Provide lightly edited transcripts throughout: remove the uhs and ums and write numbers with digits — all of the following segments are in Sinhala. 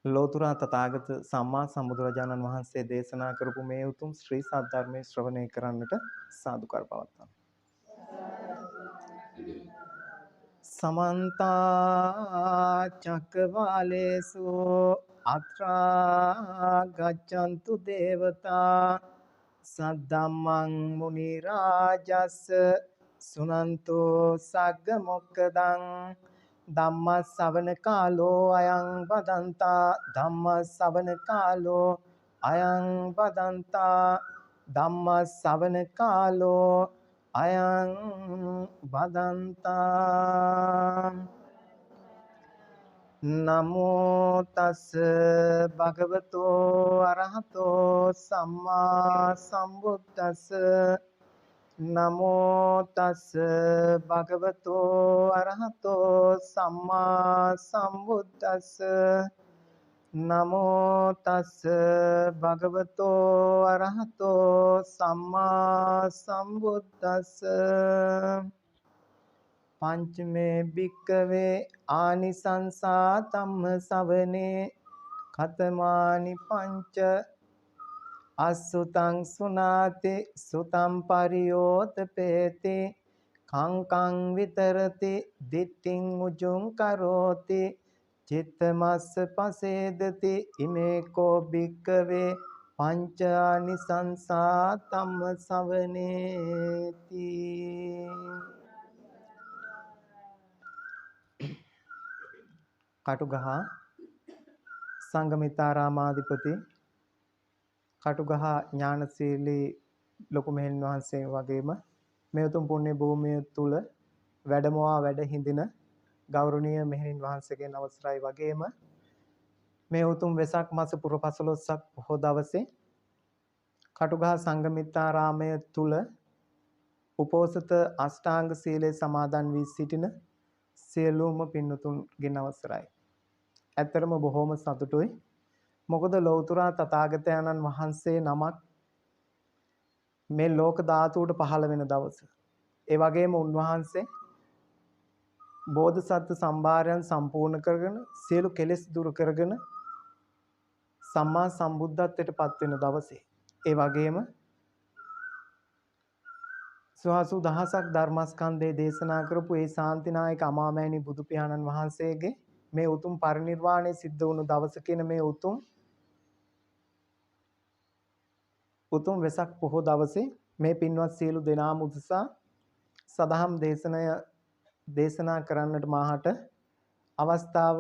ලෝතුරා තථාගත සම්මා සම්බුදුරජාණන් වහන්සේ දේශනා කරපු මේ උතුම් ශ්‍රී සද්ධර්මයේ ශ්‍රවණය කරන්නට සාදුකාර පවත්වන්න. සමන්ත චක්කවාලේසු අත්‍රා ගච්ඡන්තු දේවතා සද්ධම්මං මුනි රාජස් සුනන්තෝ සග්ග මොක්කදං ධම්ම ශ්‍රවණ කාලෝ අයං වදන්තා ධම්ම ශ්‍රවණ කාලෝ අයං වදන්තා ධම්ම ශ්‍රවණ කාලෝ අයං වදන්තා නමෝ තස් භගවතෝ අරහතෝ සම්මා සම්බුද්දස්ස නමෝ තස් භගවතෝ අරහතෝ සම්මා සම්බුද්දස්ස නමෝ තස් භගවතෝ අරහතෝ සම්මා සම්බුද්දස්ස පංචමේ භික්කවේ ආනිසංසා ධම්ම ශ්‍රවණේ කතමානි පංච අසුතං සුනාති සුතං පරියෝතපේති කංකං විතරති දිට්ඨින් උජුං කරෝති චිත්තමස්ස පසේදති ඉමේකෝ භික්කවේ පංචානිසංසා ධම්ම ශ්‍රවණේති. කටුගහ සංගමිතාරාමාධිපති කටුගහ ඥානශීලී ලොකු මෙහෙණින් වහන්සේ වගේම මේ උතුම් පුණ්‍ය භූමිය තුල වැඩමවා වැඩ හිඳින ගෞරවනීය මෙහෙණින් වහන්සේගෙන් අවසරයි වගේම මේ උතුම් වෙසක් මාස පුර 15ක් පොහොය දවසේ කටුගහ සංගමිත්තාරාමය තුල උපෝසත අෂ්ටාංග සීලය සමාදන් වී සිටින සියලුම පින්වතුන්ගෙන් අවසරයි. ඇත්තරම බොහොම සතුටුයි. මොකද ලෞතර තථාගතයන්න් වහන්සේ නමක් මේ ලෝක ධාතුවට පහළ වෙන දවස. ඒ වගේම උන්වහන්සේ බෝධිසත්ව සම්භාරයන් සම්පූර්ණ කරගෙන සියලු කෙලෙස් දුරු කරගෙන සම්මා සම්බුද්ධත්වයට පත් වෙන දවසේ. ඒ වගේම සුවාසු දහසක් ධර්මස්කන්ධය දේශනා කරපු ඒ ශාන්තිනායක අමාමෑණී බුදු පියාණන් වහන්සේගේ මේ උතුම් පරිනිර්වාණය සිද්ධ වුණු දවස කියන මේ උතුම් වෙසක් පොහොය දවසේ මේ පින්වත් සියලු දෙනාම උදෙසා සදහම් දේශනා කරන්නට මාහට අවස්ථාව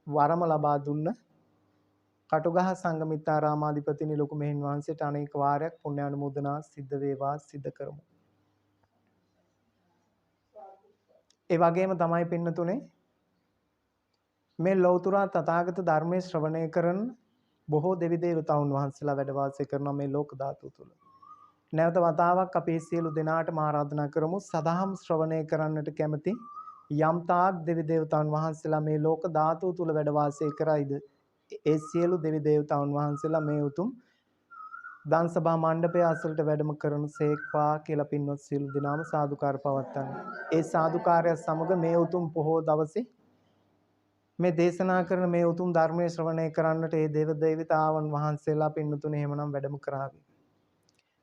වරම ලබා දුන්න කටුගහ සංගමිත්තාරාමාධිපතිනි ලොකු මෙහෙණින් වහන්සේට අනේක වාරයක් පුණ්‍ය අනුමෝදනා සිද්ධ වේවා සිද්ධ කරමු. ඒ වගේම තමයි පින්නතුනේ මේ ලෞතර තථාගත ධර්මයේ ශ්‍රවණය කරන බොහෝ දෙවි දේවතාවුන් වහන්සේලා වැඩ වාසය කරන මේ ලෝක ධාතුව තුල. නැවත වතාවක් අපේ සියලු දෙනාටම ආරාධනා කරමු සදහම් ශ්‍රවණය කරන්නට කැමති යම් තාක් දෙවි දේවතාවුන් වහන්සේලා මේ ලෝක ධාතුව තුල වැඩ වාසය කරයිද ඒ සියලු දෙවි දේවතාවුන් වහන්සේලා මේ උතුම් දන්සභා මණ්ඩපය අසලට වැඩම කරන සේක්වා කියලා පින්වත් සියලු දෙනාම සාදුකාර පවත්වන්න. ඒ සාදුකාරය සමග මේ උතුම් පොහොය දවසේ මේ දේශනා කරන මේ උතුම් ධර්මයේ ශ්‍රවණය කරන්නට ඒ දේව දේවතාවුන් වහන්සේලා පින්නතුනේ එහෙමනම් වැඩම කරાવી.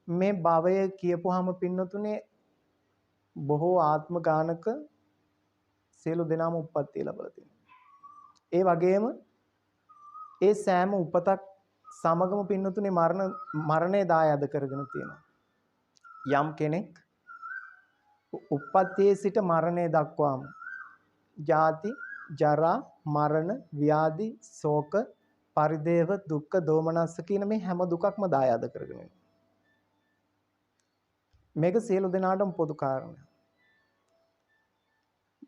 මේ භවය කියපුවාම පින්නතුනේ බොහෝ ආත්ම ගානක සියලු දෙනාම උප්පත්තිය ලැබලා තියෙනවා. ඒ වගේම ඒ සෑම උපතක් සමගම පින්නතුනේ මරණය දායාද කරගෙන තියෙනවා. යම් කෙනෙක් උප්පත්තියේ සිට මරණය දක්වාම ජාති ජරා මරණ ව්‍යාධි ශෝක පරිදේව දුක්ඛ දෝමනස්ස කියන මේ හැම දුකක්ම දායාද කරගෙන යනවා. මේක සියලු දෙනාටම පොදු කාරණයක්.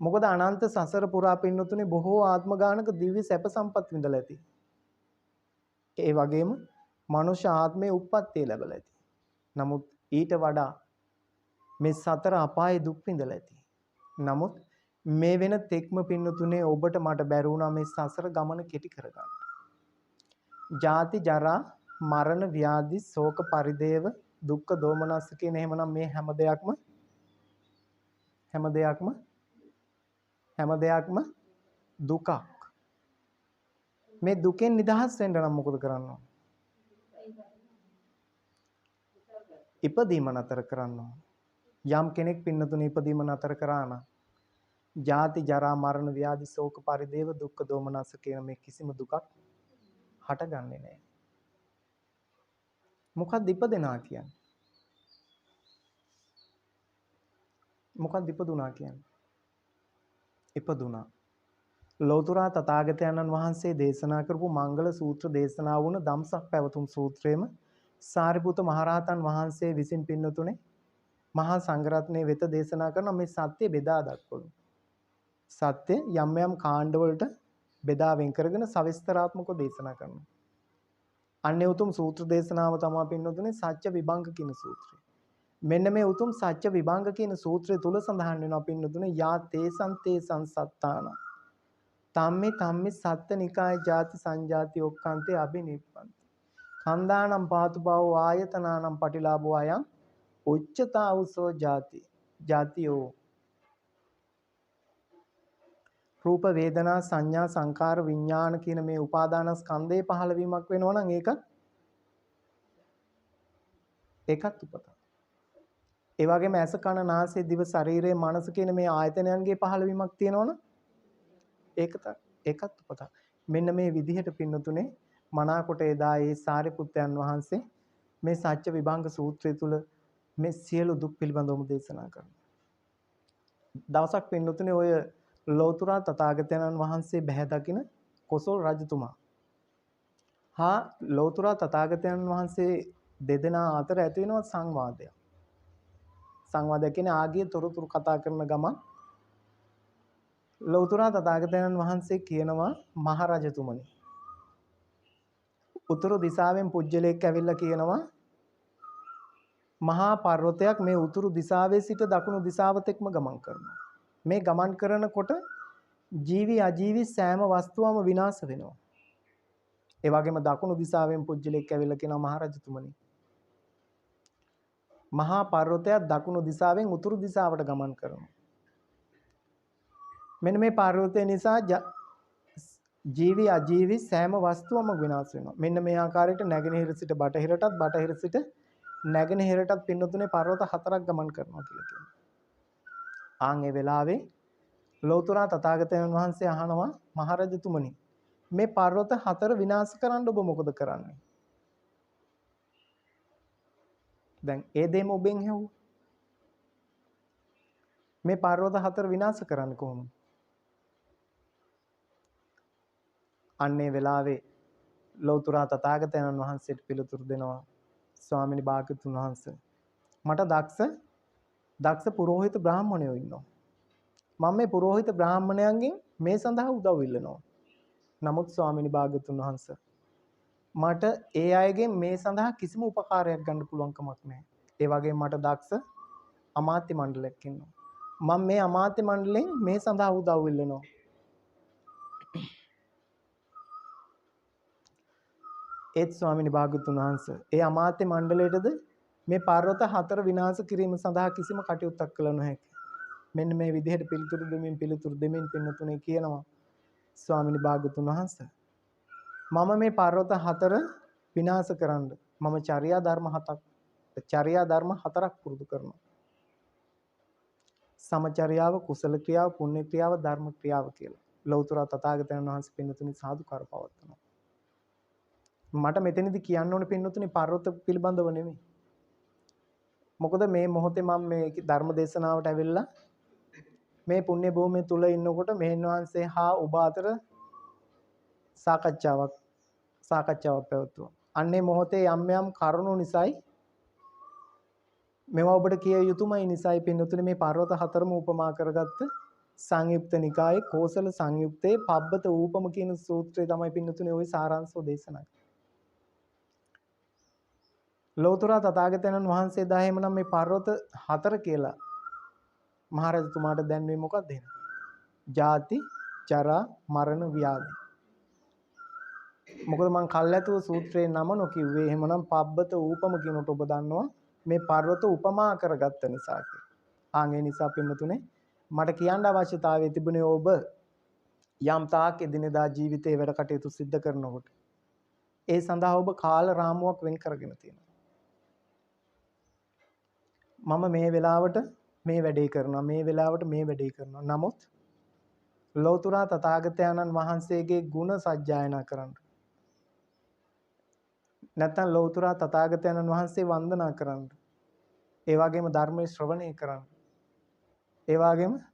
මොකද අනන්ත සසර පුරා පින්නතුනේ බොහෝ ආත්ම ගානක දිව්‍ය සැප සම්පත් විඳලා ඇති. ඒ වගේම මනුෂ්‍ය ආත්මයේ උප්පත්තිය ලැබලා ඇති. නමුත් ඊට වඩා මේ සතර අපායේ දුක් විඳලා ඇති. නමුත් මේ වෙන තෙක්ම පින්නතුනේ ඔබට මට බැරි වුණා මේ සසර ගමන කෙටි කරගන්න. ජාති ජරා මරණ ව්‍යාධි ශෝක පරිදේව දුක්ඛ දෝමනස්ස කියන එහෙමනම් මේ හැම දෙයක්ම දුකක්. මේ දුකෙන් නිදහස් වෙන්න නම් මොකද කරන්න ඕන? ඉපදීම නතර කරන්න ඕන. යම් කෙනෙක් පින්නතුනේ ඉපදීම නතර කරා නම් ජාති ජරා මරණ ව්‍යාධි ශෝක පරිදේව දුක්ඛ දෝමනස්ස කියන මේ කිසිම දුකක් හටගන්නේ නැහැ. මොකක්ද ඉපදෙනා කියන්නේ? මොකක්ද ඉපදුනා කියන්නේ? ඉපදුනා. ලෞතර තථාගතයන්න් වහන්සේ දේශනා කරපු මංගල සූත්‍ර දේශනා වුණ ධම්සක් පැවතුම් සූත්‍රයේම සාරිපුත මහරහතන් වහන්සේ විසින් පින්නතුනේ මහා සංඝරත්නයේ වෙත දේශනා කරන මේ සත්‍ය බෙදා දක්වනු. සත්‍ය යම් යම් කාණ්ඩ වලට බෙදා වෙන් කරගෙන සවිස්තරාත්මකව දේශනා කරනවා. අන්නේ උතුම් සූත්‍ර දේශනාව තමයි පින්නතුනේ සත්‍ය විභංග කියන සූත්‍රය. මෙන්න මේ උතුම් සත්‍ය විභංග කියන සූත්‍රය තුල සඳහන් වෙනවා පින්නතුනේ යා තේසං තේසං සත්තාන තම්මි සත්ත්‍ය නිකාය ಜಾති සංජාති ඔක්කාන්තේ අබිනිප්පන්ති කන්දානම් පාතු භව ආයතනානම් පටිලාභෝ අයං උච්චතාවුසෝ ಜಾති ಜಾතියෝ රූප වේදනා සංඥා සංකාර විඥාන කියන මේ උපාදානස්කන්ධේ පහළ වීමක් වෙනවා නම් ඒකත් උපත. ඒ වගේම ඇස කන නාසය දිව ශරීරය මනස කියන මේ ආයතනයන්ගේ පහළ වීමක් තියෙනවනම් ඒකත් උපත. මෙන්න මේ විදිහට පින්නතුනේ මනාකොට එදා ඒ සාරිපුත්තයන් වහන්සේ මේ සත්‍ය විභංග සූත්‍රය තුල මේ සියලු දුක් පිළිබඳවම දේශනා කරනවා. දවසක් පින්නතුනේ ඔය ලෞතර තථාගතයන්න් වහන්සේ බැහැ දකින කොසල් රජතුමා හා ලෞතර තථාගතයන්න් වහන්සේ දෙදෙනා අතර ඇති වෙනවා සංවාදයක්. සංවාදයක් කියන්නේ ආගිය තොරතුරු කතා කරන ගමන් ලෞතර තථාගතයන්න් වහන්සේ කියනවා මහරජතුමනි උතුරු දිශාවෙන් පුජ්‍යලෙක් ඇවිල්ලා කියනවා මහා පර්වතයක් මේ උතුරු දිශාවේ සිට දකුණු දිශාවතෙක්ම ගමන් කරනවා. මේ ගමන් කරනකොට ජීවි අජීවි සෑම වස්තුවම විනාශ වෙනවා. ඒ වගේම දකුණු දිශාවෙන් පුජ්‍යලෙක් ඇවිල්ලා කියනවා මහරජතුමනි මහා පර්වතයක් දකුණු දිශාවෙන් උතුරු දිශාවට ගමන් කරනවා. මෙන්න මේ පර්වතය නිසා ජීවි අජීවි සෑම වස්තුවම විනාශ වෙනවා. මෙන්න මේ ආකාරයට නැගෙනහිර සිට බටහිරටත් බටහිර සිට නැගෙනහිරටත් පින්නතුනේ පර්වත හතරක් ගමන් කරනවා කියලා කියනවා. ආන් ඒ වෙලාවේ ලෞතර තථාගතයන් වහන්සේ අහනවා මහරජතුමනි මේ පර්වත හතර විනාශ කරන්න ඔබ මොකද කරන්නේ? දැන් ඒ දෙම ඔබෙන් හෙව්වා. මේ පර්වත හතර විනාශ කරන්න කොහොමද? අන්නේ වෙලාවේ ලෞතර තථාගතයන් වහන්සේට පිළිතුරු දෙනවා ස්වාමිනී භාග්‍යතුන් වහන්සේ මට දක්ෂ පුරෝහිත බ්‍රාහ්මණයෝ ඉන්නවා. මම මේ පුරෝහිත බ්‍රාහ්මණයන්ගෙන් මේ සඳහා උදව් ඉල්ලනවා. නමුත් ස්වාමිනී භාග්‍යතුන් වහන්සේ මට ඒ අයගෙන් මේ සඳහා කිසිම උපකාරයක් ගන්න පුළුවන් කමක් නැහැ. ඒ වගේම මට දක්ෂ අමාත්‍ය මණ්ඩලයක් ඉන්නවා. මම මේ අමාත්‍ය මණ්ඩලයෙන් මේ සඳහා උදව් ඉල්ලනවා. ඒත් ස්වාමිනී භාග්‍යතුන් වහන්සේ ඒ අමාත්‍ය මණ්ඩලයටද මේ පර්වත හතර විනාශ කිරීම සඳහා කිසිම කටයුත්තක් කළ නොහැකි. මෙන්න මේ විදිහට පිළිතුරු දෙමින් පින්නතුනේ කියනවා ස්වාමිනී භාග්‍යතුන් වහන්සේ මම මේ පර්වත හතර විනාශ කරන්න මම චර්යා ධර්ම හතරක් පුරුදු කරනවා. සමචර්යාව, කුසල ක්‍රියාව, පුණ්‍ය ක්‍රියාව, ධර්ම ක්‍රියාව කියලා. ලෞතර තථාගතයන් වහන්සේ පින්නතුනේ සාදුකාර පවත්වනවා. මට මෙතනදී කියන්න ඕනේ පින්නතුනේ පර්වත පිළිබඳව නෙමෙයි. මොකද මේ මොහොතේ මම මේ ධර්ම දේශනාවට ඇවිල්ලා මේ පුණ්‍ය භූමිය තුල ඉන්නකොට මෙහෙන් වහන්සේ හා ඔබ අතර සාකච්ඡාවක් පැවතුණා. අන්නේ මොහොතේ යම් කරුණු නිසායි මේවා ඔබට කිය යුතුමයි නිසායි පින්නතුනේ මේ පර්වත හතරම උපමා කරගත්ත සංයුක්ත නිකායේ කෝසල සංයුක්තයේ පබ්බත ූපම කියන සූත්‍රය තමයි පින්නතුනේ ওই සාරාංශව දේශනා කරන්නේ. ලෞතර තථාගතයන් වහන්සේ දා එහෙමනම් මේ පර්වත හතර කියලා මහරජතුමාට දැන්වේ මොකක්ද එහෙනම්? ජාති, ජරා, මරණ, ව්‍යාධි. මොකද මං කල්ැතුව සූත්‍රයේ නම නොකිව්වේ. එහෙමනම් පබ්බත ූපම කියනකොට ඔබ දන්නවා මේ පර්වත උපමා කරගත්ත නිසා කියලා. ආන් ඒ නිසා පින්නතුනේ මට කියන්න අවශ්‍යතාවය තිබුණේ ඔබ යම් තාක් එදිනෙදා ජීවිතයේ වැඩ කටයුතු සිද්ධ කරනකොට ඒ සඳහා ඔබ කාල රාමුවක් වෙන් කරගෙන තියෙනවා. මම මේ වෙලාවට මේ වැඩේ කරනවා, මේ වෙලාවට මේ වැඩේ කරනවා. නමුත් ලෞතර තථාගතයන්න් වහන්සේගේ ගුණ සජ්ජායනා කරන්න. නැත්නම් ලෞතර තථාගතයන්න් වහන්සේ වන්දනා කරන්න. ඒ වගේම ධර්මයේ ශ්‍රවණය කරන්න. ඒ වගේම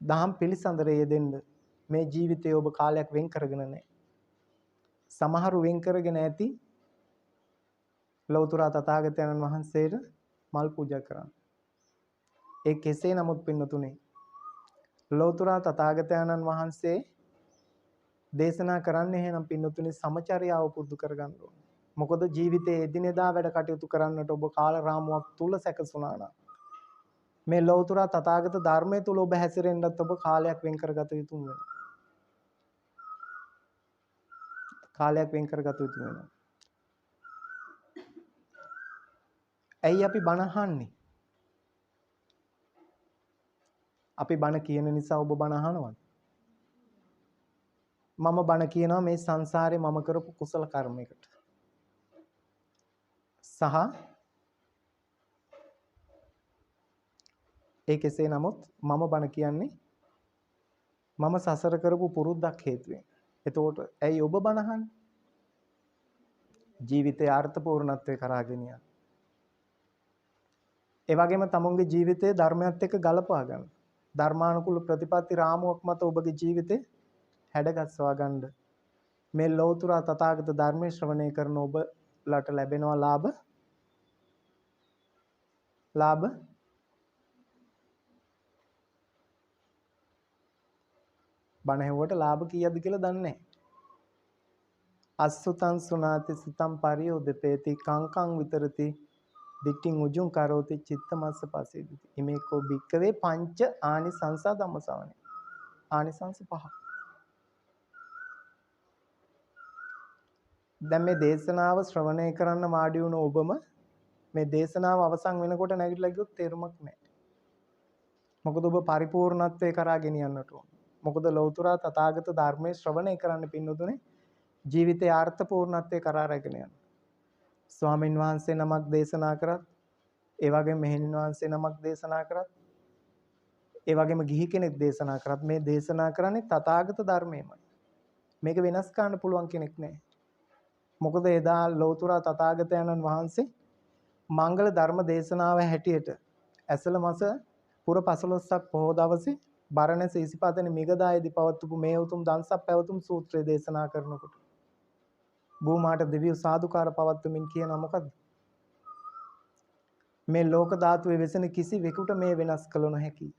දහම් පිළිසඳරේ යෙදෙන්න මේ ජීවිතයේ ඔබ කාලයක් වෙන් කරගෙන නැහැ. සමහරු වෙන් කරගෙන ඇති ලෞතර තථාගතයන්න් වහන්සේට මල් පූජා කරන්න. ඒ කෙසේ නමුත් පින්නතුනේ ලෞතර තථාගතයන්න් වහන්සේ දේශනා කරන්නේ එහෙනම් පින්නතුනේ සමචර්යාව පුරුදු කරගන්න ඕනේ. මොකද ජීවිතයේ එදිනෙදා වැඩ කටයුතු කරන්නට ඔබ කාල රාමුවක් තුල සැකසුණා නම් මේ ලෞතර තථාගත ධර්මයේ තුල ඔබ හැසිරෙන්නත් ඔබ කාලයක් වෙන් කරගත යුතු වෙනවා. කාලයක් වෙන් කරගත යුතු වෙනවා. ඇයි අපි බණ අහන්නේ? අපි බණ කියන නිසා ඔබ බණ අහනවද? මම බණ කියනවා මේ සංසාරේ මම කරපු කුසල කර්මයකට. සහ ඒ කෙසේ නමුත් මම බණ කියන්නේ මම සසර කරපු පුරුද්දක් හේතුවෙන්. එතකොට ඇයි ඔබ බණ අහන්නේ? ජීවිතයේ අර්ථපූර්ණත්වයේ කරා ගෙනියන්න. ඒ වගේම තමුන්ගේ ජීවිතයේ ධර්මයත් එක්ක ගලපා ගන්න. ධර්මානුකූල ප්‍රතිපත්ති රාමුවක් මත ඔබගේ ජීවිතේ හැඩගස්වා ගන්න. මේ ලෞතර තථාගත ධර්මයේ ශ්‍රවණය කරන ඔබලට ලැබෙනවා ලාභ බණ හෙව්වට ලාභ කීයද කියලා දන්නේ නැහැ. අස්සුතං සුනාති සිතං පරියෝදපේති කංකං විතරති දිට්ඨින් උජුං කරෝති චිත්තමස්ස පසීදති. ඉමේකෝ භික්කවේ පංච ආනිසංස ධම්මසවණේ. ආනිසංස 5. දැන් මේ දේශනාව ශ්‍රවණය කරන්න වාඩි වුණ ඔබම මේ දේශනාව අවසන් වෙනකොට නැගිටලා ගියොත් තේරුමක් නැහැ. මොකද ඔබ පරිපූර්ණත්වයේ කරා ගෙනියන්නට ඕන. මොකද ලෞතර තථාගත ධර්මයේ ශ්‍රවණය කරන්න පින්නතුනේ ජීවිතයේ අර්ථපූර්ණත්වයේ කරා රැගෙන යන්න. ස්වාමින් වහන්සේ නමක් දේශනා කරත්, ඒ වගේම මෙහෙණින් වහන්සේ නමක් දේශනා කරත්, ඒ වගේම ගිහි කෙනෙක් දේශනා කරත් මේ දේශනා කරන්නේ තථාගත ධර්මයමයි. මේක වෙනස් කරන්න පුළුවන් කෙනෙක් නැහැ. මොකද එදා ලෞතර තථාගතයන්න් වහන්සේ මංගල ධර්ම දේශනාව හැටියට ඇසළ මාස පුර 15ක් පොහොව දවසේ බරණැස ඉසිපතන මිගදායේදී පවත්වපු මේ උතුම් දන්සප් පැවතුම් සූත්‍රය දේශනා කරනකොට භූමාට දෙවියෝ සාදුකාර පවත්වමින් කියනවා මොකද්ද? මේ ලෝක ධාතුවේ වෙසෙන කිසිවෙකුට මේ වෙනස් කළ නොහැකි.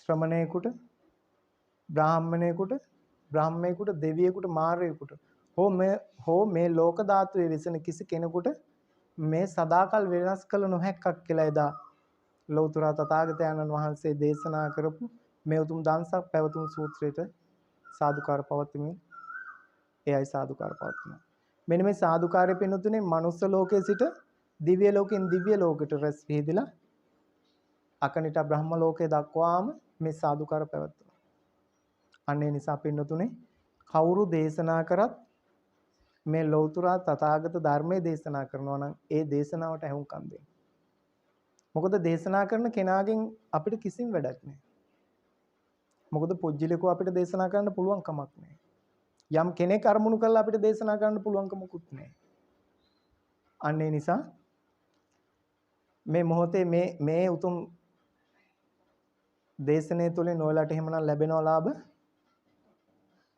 ශ්‍රමණේකට, බ්‍රාහ්මණේකට, දෙවියෙකුට, මාරයෙකුට හෝ මේ ලෝක ධාතුවේ වෙසෙන කිසි කෙනෙකුට මේ සදාකල් වෙනස් කළ නොහැක්කක් කියලා එදා ලෞතර තථාගතයන්න් වහන්සේ දේශනා කරපු මේ උතුම් දන්සක් පැවතුම් සූත්‍රයට සාදුකාර පවත්වමින් එයයි සාදුකාර පවත්වනවා. මෙන්න මේ සාදුකාරය පින්නතුනේ මනුස්ස ලෝකයේ සිට දිව්‍ය ලෝකෙන් දිව්‍ය ලෝකයට රැස් වීදිලා අකනිට බ්‍රහ්ම ලෝකයේ දක්වාම මේ සාදුකාර පැවැත්වෙනවා. අන්න ඒ නිසා පින්නතුනේ කවුරු දේශනා කරත් මේ ලෞතර තථාගත ධර්මයේ දේශනා කරනවා නම් ඒ දේශනාවට ඇහුම්කන් දෙන්න. මොකද දේශනා කරන කෙනාගෙන් අපිට කිසිම වැඩක් නැහැ. මොකද පුජ්‍යලිකව අපිට දේශනා කරන්න පුළුවන් කමක් නැහැ. යම් කෙනෙක් අරමුණු කරලා අපිට දේශනා කරන්න පුළුවන් කමකුත් නැහැ. අන්න ඒ නිසා මේ මොහොතේ මේ උතුම් දේශනේ තුලින් ඔයාලට එහෙමනම් ලැබෙනවා ලාභ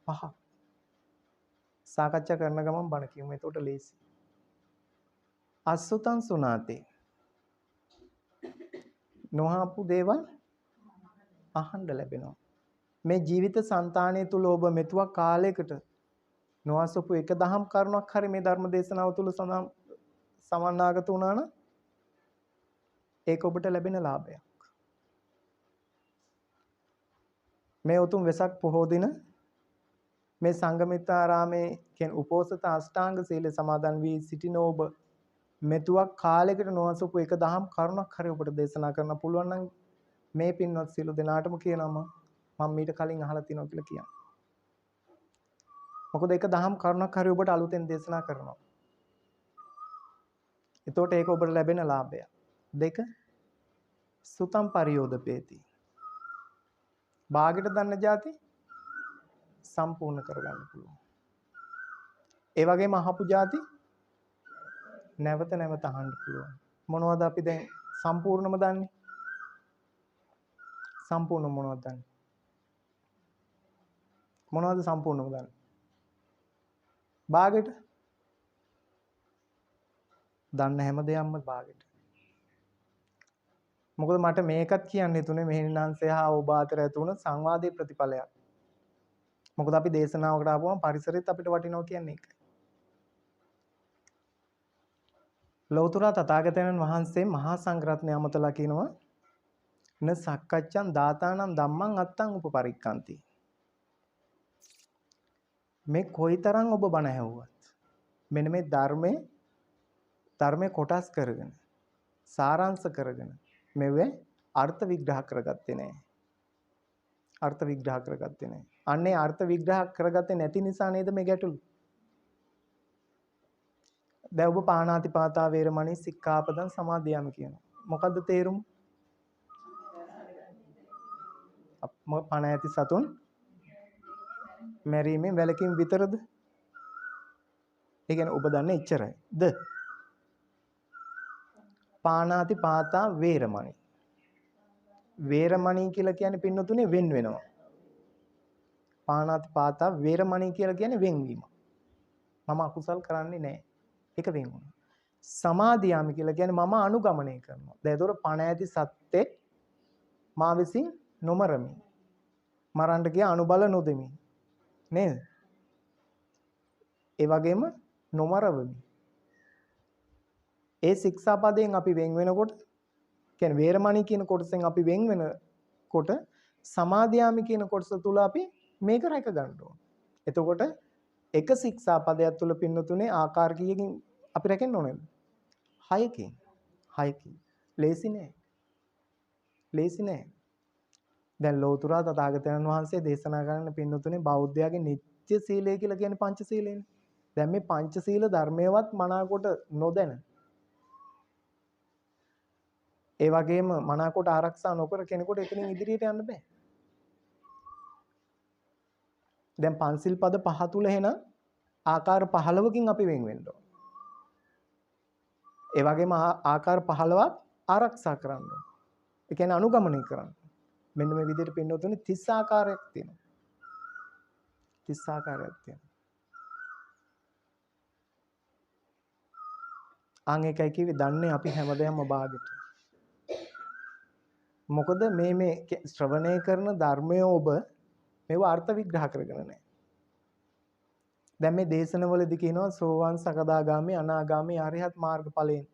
5. සාකච්ඡා කරන ගමන් බණ කියමු. එතකොට ලේසි. අසුතං සුනාතේ නොහාපු දේවල් අහන්න ලැබෙනවා. මේ ජීවිත సంతානය තුල ඔබ මෙතුවක් කාලයකට නොඅසපු එක දහම් කරුණක් හරි මේ ධර්ම දේශනාව තුල සමන්නාගත වුණා නම් ඒක ඔබට ලැබෙන ලාභයක්. මේ උතුම් වෙසක් පොහෝ දින මේ සංඝමිත්තාරාමේ කියන උපෝසත අෂ්ටාංග සීල සමාදන් වී සිටින ඔබ මෙතුවක් කාලයකට නොඅසපු එක දහම් කරුණක් හරි ඔබට දේශනා කරන්න පුළුවන් නම් මේ පින්වත් සියලු දෙනාටම කියනම මම මීට කලින් අහලා තියෙනවා කියලා කියන්නේ. මොකද ඒක දහම් කරුණක් හරි ඔබට අලුතෙන් දේශනා කරනවා. එතකොට ඒක ඔබට ලැබෙන ලාභය. දෙක සුතම් පරියෝදපේති. භාගයට දන්න જાති සම්පූර්ණ කරගන්න පුළුවන්. ඒ වගේම අහපු જાති නැවත නැවත අහන්න පුළුවන්. මොනවද අපි දැන් සම්පූර්ණම දන්නේ? සම්පූර්ණ මොනවද දන්නේ? මොනවද සම්පූර්ණම දන්නේ? භාගයට දන්න හැම දෙයක්ම භාගයට. මොකද මට මේකත් කියන්න හිතුනේ මෙහෙණින්නාන්සේ හා ඔබ අතර ඇති වුණ සංවාදයේ ප්‍රතිඵලයක්. මොකද අපි දේශනාවකට ආපුවම පරිසරෙත් අපිට වටිනවා කියන්නේ ඒකයි. ලෞතර තථාගතයන් වහන්සේ මහා සංඝරත්නය අමතලා කියනවා න සක්කච්ඡන් දාතානම් ධම්මං අත්තං උපපරික්කන්ති. මේ කොයිතරම් ඔබ බණ ඇහුවත් මෙන්න මේ ධර්මයේ කොටස් කරගෙන සාරාංශ කරගෙන මෙවේ අර්ථ විග්‍රහ කරගත්තේ නැහැ. අර්ථ විග්‍රහ කරගත්තේ නැහැ. අන්නේ අර්ථ විග්‍රහ කරගත්තේ නැති නිසා නේද මේ ගැටලු. දැන් ඔබ පාණාතිපාතා වේරමණී සික්ඛාපදං සමාදියාමි කියනවා. මොකද්ද තේරුම? පණ ඇති සතුන් මැරීමෙන් වැළකීම විතරද? ඒ කියන්නේ ඔබ දන්නේ එච්චරයි. ද පාණාතිපාතා වේරමණී. වේරමණී කියලා කියන්නේ පින්නතුනේ වෙන් වෙනවා. පාණාතිපාතා වේරමණී කියලා කියන්නේ වෙන්වීම. මම අකුසල් කරන්නේ නැහැ. ඒක වෙන් වුණා. සමාදියාමි කියලා කියන්නේ මම අනුගමනය කරනවා. දැන් ඒතොර පණ ඇති සත්‍යෙක් මා විසින් නොමරමි. මරන්න කිය අනුබල නොදෙමි. නේද? ඒ වගේම නොමරවමි. ඒ ශික්ෂාපදයෙන් අපි වෙන් වෙනකොට කියන්නේ වේරමණී කියන කොටසෙන් අපි වෙන් වෙනකොට සමාදියාමි කියන කොටස තුල අපි මේක රැක ගන්න ඕන. එතකොට එක ශික්ෂාපදයක් තුල පින්නතුනේ ආකාර කීයකින් අපි රැකෙන්න ඕනේද? 6කින්. 6කින්. ලේසි නෑ. ලේසි නෑ. දැන් ලෞතර තථාගතයන් වහන්සේ දේශනා කරන පින්නතුනේ බෞද්ධයාගේ නිත්‍ය සීලය කියලා කියන්නේ පංච සීලයනේ. දැන් මේ පංච සීල ධර්මයවත් මනාකොට නොදැන ඒ වගේම මනාකොට ආරක්ෂා නොකර කෙනෙකුට එතනින් ඉදිරියට යන්න බෑ. දැන් පන්සිල් පද පහ තුල එහෙනම් ආකාර 15කින් අපි වෙන් වෙන්න ඕන. ඒ වගේම ආකාර 15ක් ආරක්ෂා කරන්න ඕන. ඒ කියන්නේ අනුගමනය කරන්න. මෙන්න මේ විදිහට පින්නතුනේ 30 ආකාරයක් තියෙනවා. 30 ආකාරයක් තියෙනවා. අන් එකයි කිව්වේ දන්නේ අපි හැමදේම භාගෙට. මොකද මේ ශ්‍රවණය කරන ධර්මය ඔබ මේව අර්ථ විග්‍රහ කරගෙන නැහැ. දැන් මේ දේශනවලදී කියනවා සෝවාන් සකදාගාමි අනාගාමි අරිහත් මාර්ග ඵලයෙන්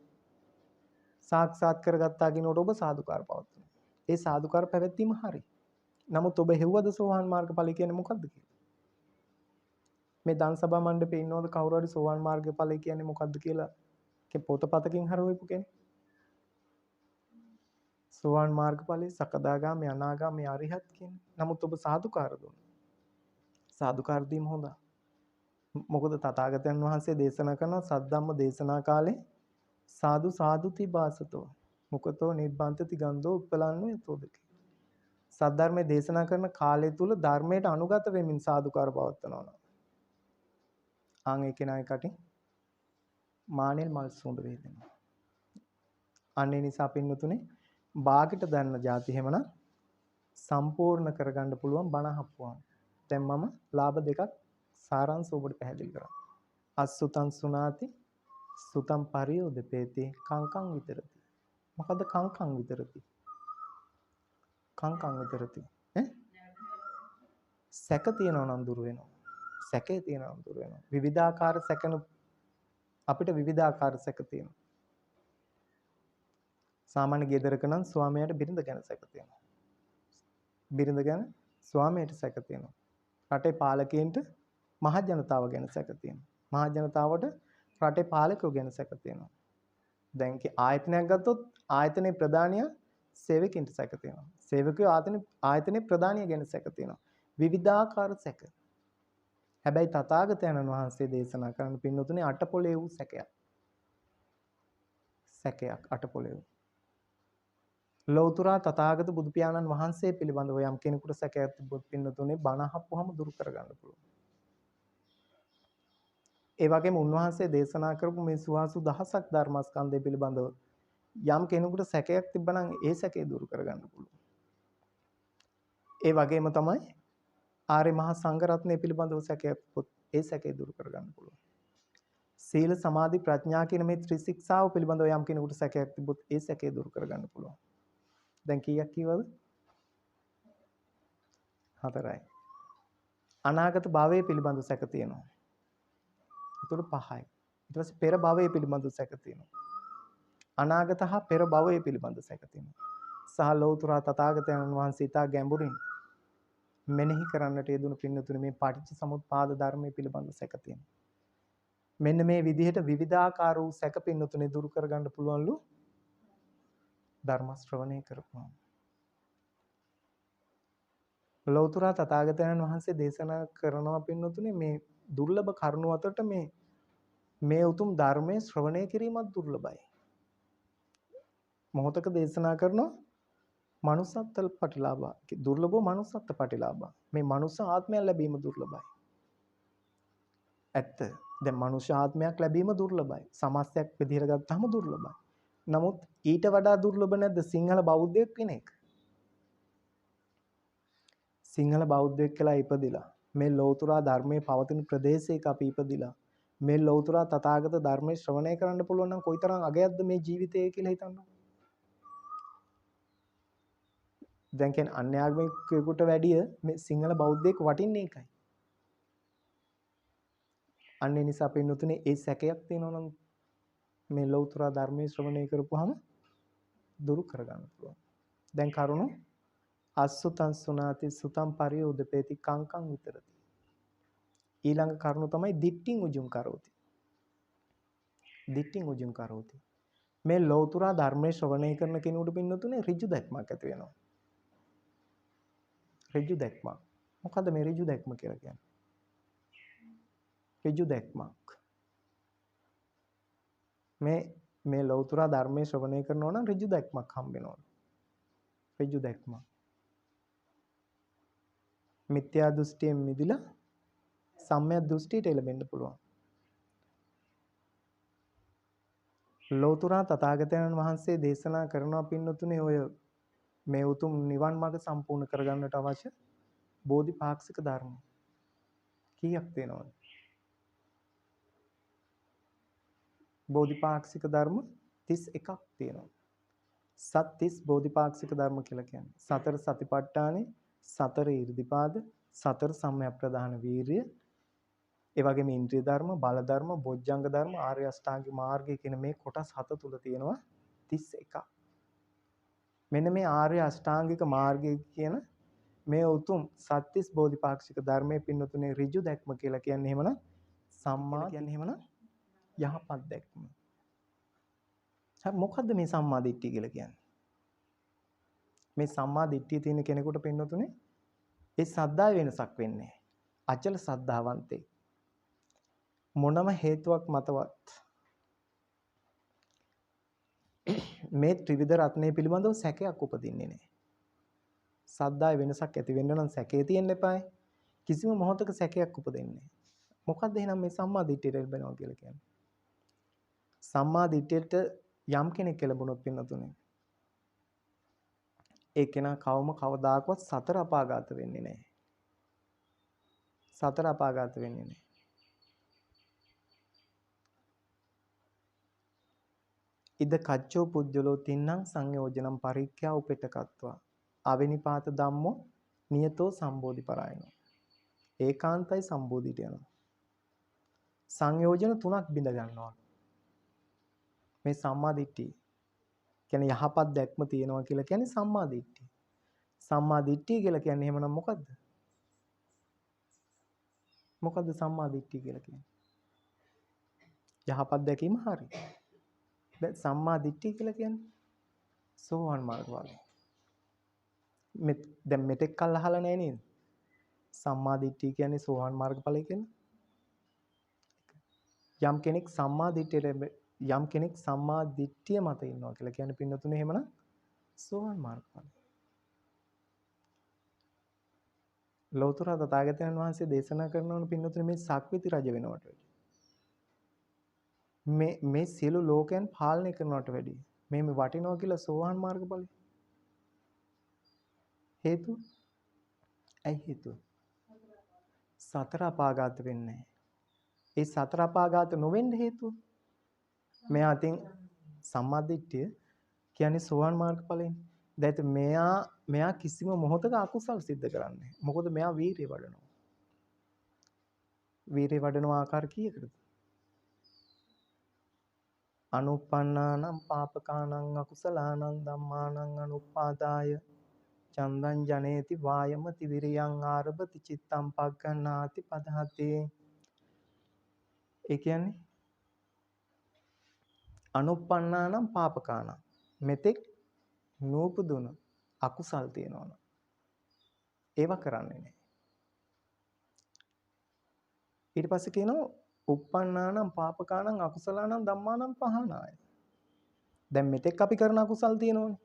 සාක්ෂාත් කරගත්තා කියනකොට ඔබ සාදුකාර පවත්වනවා. ඒ සාදුකාර පැවැත්වීම හරි. නමුත් ඔබ හෙව්වද සෝවාන් මාර්ග ඵලය කියන්නේ මොකක්ද කියලා? මේ දන්සභා මණ්ඩපේ ඉන්නවද කවුරු හරි සෝවාන් මාර්ග ඵලය කියන්නේ මොකක්ද කියලා පොතපතකින් හරි හොයපු කෙනෙක්? සෝවාන් මාර්ග ඵලය සකදාගාමි අනාගාමි අරිහත් කියන්නේ. නමුත් ඔබ සාදුකාර දුන්නා. සාදුකාර දීම හොඳයි. මොකද තථාගතයන් වහන්සේ දේශනා කරන සද්ධම්ම දේශනා කාලේ සාදු සාදුති බාසතෝ මුකතෝ නිබ්බන්තති ගන්ධෝ උප්පලන්නෝ යතෝදක. සද්ධර්මයේ දේශනා කරන කාලය තුල ධර්මයට අනුගත වෙමින් සාදුකාර පවත්වනවා. ආන් ඒ කෙනාට මානෙල් මල් සුඳ වේදෙනවා. අන්න ඒ නිසා පින්නතුනේ භාගයට දන්න જાති හැමනම් සම්පූර්ණ කරගන්න පුළුවන් බණ අහපුවාම. දැන් මම ලාභ දෙකක් සාරාංශ ඔබට පැහැදිලි කරා. අසුතං සුනාති සුතං පරියෝදපේති කංකං විතරති. මොකද කංකං විතරති? කංකං විතරති. සැක තියනවා නම් දුර වෙනවා. සැකේ තියනවා නම් දුර වෙනවා. විවිධාකාර සැකන අපිට විවිධාකාර සැක තියෙනවා. සාමාන්‍ය ගෙදරක නම් ස්වාමියාට බිරිඳ ගැන සැක තියෙනවා. බිරිඳ ගැන ස්වාමියාට සැක තියෙනවා. රටේ පාලකයන්ට මහ ජනතාව ගැන සැක තියෙනවා. මහ ජනතාවට රටේ පාලකයෝ ගැන සැක තියෙනවා. දැන් ආයතනයක් ගත්තොත් ආයතනයේ ප්‍රධානියා සේවකින්ට සැක තියෙනවා. සේවකයෝ ආයතනේ ප්‍රධානිය ගැන සැක තියෙනවා. විවිධාකාර සැක. හැබැයි තථාගතයන්න් වහන්සේ දේශනා කරන පින්නතුනේ අටපොලේ වූ සැකයක්. සැකයක් අටපොලේ වූ. ලෞතර තථාගත බුදු පියාණන් වහන්සේ පිළිබඳව යම් කෙනෙකුට සැකයක් තිබ්බොත් පින්නතුනේ බණ අහපුවම දුරු කරගන්න පුළුවන්. ඒ වගේම උන්වහන්සේ දේශනා කරපු මේ සුවාසු දහසක් ධර්මස්කන්ධය පිළිබඳව යම් කෙනෙකුට සැකයක් තිබ්බනම් ඒ සැකේ දුරු කරගන්න පුළුවන්. ඒ වගේම තමයි ආර්ය මහා සංඝ රත්නය පිළිබඳව සැකයක් තිබ්බොත් ඒ සැකේ දුරු කරගන්න පුළුවන්. සීල සමාධි ප්‍රඥා කියන මේ ත්‍රිශික්ෂාව පිළිබඳව යම් කෙනෙකුට සැකයක් තිබ්බොත් ඒ සැකේ දුරු කරගන්න පුළුවන්. දැන් කීයක් කිව්වද? 4යි. අනාගත භවයේ පිළිබඳව සැක තියෙනවා. ඒතකොට 5යි. ඊට පස්සේ පෙර භවයේ පිළිබඳව සැක තියෙනවා. අනාගත හා පෙර භවයේ පිළිබඳව සැක තියෙනවා. සහ ලෞතර තථාගතයන් වහන්සේ තා ගැඹුරින් මෙනෙහි කරන්නට යෙදුණු පින්නතුනේ මේ පටිච්ච සමුප්පාද ධර්මයේ පිළිබඳව සැක තියෙනවා. මෙන්න මේ විදිහට විවිධාකාර වූ සැක පින්නතුනේ දුරු කරගන්න පුළුවන්ලු ධර්ම ශ්‍රවණය කරපුවාම. ලෞතර තථාගතයන් වහන්සේ දේශනා කරනවා පින්නතුනේ මේ දුර්ලභ කරුණු අතරට මේ උතුම් ධර්මයේ ශ්‍රවණය කිරීමත් දුර්ලභයි. මොහොතක දේශනා කරනවා මනුස්සත්ව ප්‍රතිලාභ දුර්ලභව මනුස්සත්ව ප්‍රතිලාභ. මේ මනුස්ස ආත්මයක් ලැබීම දුර්ලභයි. ඇත්ත. දැන් මනුෂ්‍ය ආත්මයක් ලැබීම දුර්ලභයි. සමස්තයක් විදිහට ගත්තාම දුර්ලභයි. නමුත් ඊට වඩා දුර්ලභ නැද්ද සිංහල බෞද්ධයෙක් කෙනෙක්? සිංහල බෞද්ධයෙක් කියලා ඉපදිලා මේ ලෞතර ධර්මයේ පවතින ප්‍රදේශයක අපි ඉපදිලා මේ ලෞතර තථාගත ධර්මයේ ශ්‍රවණය කරන්න පුළුවන් නම් කොයිතරම් අගයක්ද මේ ජීවිතය කියලා හිතන්න. දැන් කියන්නේ අන්‍යාගමිකයෙකුට වැඩිය මේ සිංහල බෞද්ධයෙක් වටින්නේ ඒකයි. අන්න ඒ නිසා පින්නතුනේ ඒ සැකයක් තියෙනවා නම් මේ ලෞතර ධර්මයේ ශ්‍රවණය කරපුවාම දුරු කරගන්න පුළුවන්. දැන් කරුණු අසුතං සුනාති සුතං පරියෝදපේති කංකං විතරති. ඊළඟ කරුණු තමයි දිට්ඨින් උජුං කරෝති. දිට්ඨින් උජුං කරෝති. මේ ලෞතර ධර්මයේ ශ්‍රවණය කරන කෙනෙකුට පින්නතුනේ ඍජු දැක්මක් ඇති වෙනවා. ඍජු දැක්මක්. මොකද්ද මේ ඍජු දැක්ම කියලා කියන්නේ? ඍජු දැක්මක්. මේ ලෞතර ධර්මයේ ශ්‍රවණය කරනවා නම් ඍජු දැක්මක් හම්බ වෙනවා. ඍජු දැක්මක්. මිත්‍යා දෘෂ්ටියෙන් මිදිලා සම්‍යක් දෘෂ්ටියට එළඹෙන්න පුළුවන්. ලෞතර තථාගතයන් වහන්සේ දේශනා කරනවා පින්නතුනේ ඔය මේ උතුම් නිවන් මාර්ග සම්පූර්ණ කරගන්නට අවශ්‍ය බෝධිපාක්ෂික ධර්ම කීයක් තියෙනවද? බෝධිපාක්ෂික ධර්ම 31ක් තියෙනවා. සත්‍තිස් බෝධිපාක්ෂික ධර්ම කියලා කියන්නේ. සතර සතිපට්ඨානේ, සතර ඊර්ධිපාද, සතර සම්‍යක් ප්‍රදාන වීරිය, ඒ වගේම ඉන්ද්‍රිය ධර්ම, බල ධර්ම, බොජ්ජංග ධර්ම, ආර්ය අෂ්ටාංගික මාර්ගය කියන මේ කොටස් 7 තුල තියෙනවා 31ක්. මෙන්න මේ ආර්ය අෂ්ටාංගික මාර්ගය කියන මේ උතුම් සත්‍තිස් බෝධිපාක්ෂික ධර්මයේ පින්නතුනේ ඍජු දැක්ම කියලා කියන්නේ එහෙමනම් සම්මා කියන්නේ එහෙමනම් යහපත් දැක්ම. මොකද්ද මේ සම්මා දිට්ඨිය කියලා කියන්නේ? මේ සම්මා දිට්ඨිය තියෙන කෙනෙකුට පින්නතුනේ ඒ සද්ධාය වෙනසක් වෙන්නේ. අචල සද්ධාවන්තේ. මොනම හේතුවක් මතවත් මේ ත්‍රිවිධ රත්නය පිළිබඳව සැකයක් උපදින්නේ නැහැ. සද්ධාය වෙනසක් ඇති වෙන්න නම් සැකේ තියෙන්න එපායි. කිසිම මොහොතක සැකයක් උපදින්නේ නැහැ. මොකද්ද එහෙනම් මේ සම්මා දිට්ඨියට එළඹෙනවා කියලා කියන්නේ? සම්මා දිට්ඨියට යම් කෙනෙක් එළඹුණොත් පින්නතුනේ ඒ කෙනා කවදාකවත් සතර අපාගත වෙන්නේ නැහැ. සතර අපාගත වෙන්නේ නැහැ. ඉද කච්චෝ පුජ්ජලෝ තින්නම් සංයෝජනම් පරික්ඛ්‍යා උපෙටකත්වා අවිනිපාත ධම්මෝ නියතෝ සම්බෝධි පරායනෝ. ඒකාන්තයි සම්බෝධියට යනවා. සංයෝජන 3ක් බිඳ ගන්නවා. මේ සම්මා දිට්ඨිය කියන්නේ යහපත් දැක්ම තියෙනවා කියලා කියන්නේ සම්මා දිට්ඨිය. සම්මා දිට්ඨිය කියලා කියන්නේ එහෙමනම් මොකද්ද? මොකද්ද සම්මා දිට්ඨිය කියලා කියන්නේ? යහපත් දැකීම හරි. දැන් සම්මා දිට්ඨිය කියලා කියන්නේ සෝවාන් මාර්ග ඵලය. දැන් මෙතෙක් කල් අහලා නැහැ නේද? සම්මා දිට්ඨිය කියන්නේ සෝවාන් මාර්ගඵලය කියලා. යම් කෙනෙක් සම්මා දිට්ඨිය මත ඉන්නවා කියලා කියන්නේ පින්නතුනේ එහෙමනම් සෝවාන් මාර්ගඵලය. ලෞතර තථාගතයන් වහන්සේ දේශනා කරනවනේ පින්නතුනේ මේ සක්විති රජ වෙනවට මේ සියලු ලෝකයන් පාලනය කරනවට වැඩිය මේ වටිනවා කියලා සෝවාන් මාර්ගඵලය. හේතුව? ඇයි හේතුව? සතර අපාඝාත වෙන්නේ නැහැ. ඒ සතර අපාඝාත නොවෙන්න හේතුව? මෙයා අතින් සම්මාදිට්ඨිය කියන්නේ සෝවාන් මාර්ගඵලයනේ. දැන් මෙයා කිසිම මොහොතක අකුසල් සිද්ධ කරන්නේ නැහැ. මොකද මෙයා වීරිය වඩනවා. වීරිය වඩන ආකාර කීයකටද? අනුප්පන්නානම් පාපකානං අකුසලානං ධම්මානං අනුපාදාය චන්දං ජනේති වායමති විරියං ආරභති චිත්තං පග්ගණ්ණාති පදහති. ඒ කියන්නේ අනුප්පන්නානම් පාපකානං මෙතෙක් නූපදුන අකුසල් තියෙනවනේ ඒවා කරන්නේ නැහැ. ඊට පස්සේ කියනවා uppannānaṁ pāpakānaṁ akusalaanaṁ dhammānaṁ pahānāya. දැන් මෙතෙක් අපි කරන අකුසල් තියෙනවනේ.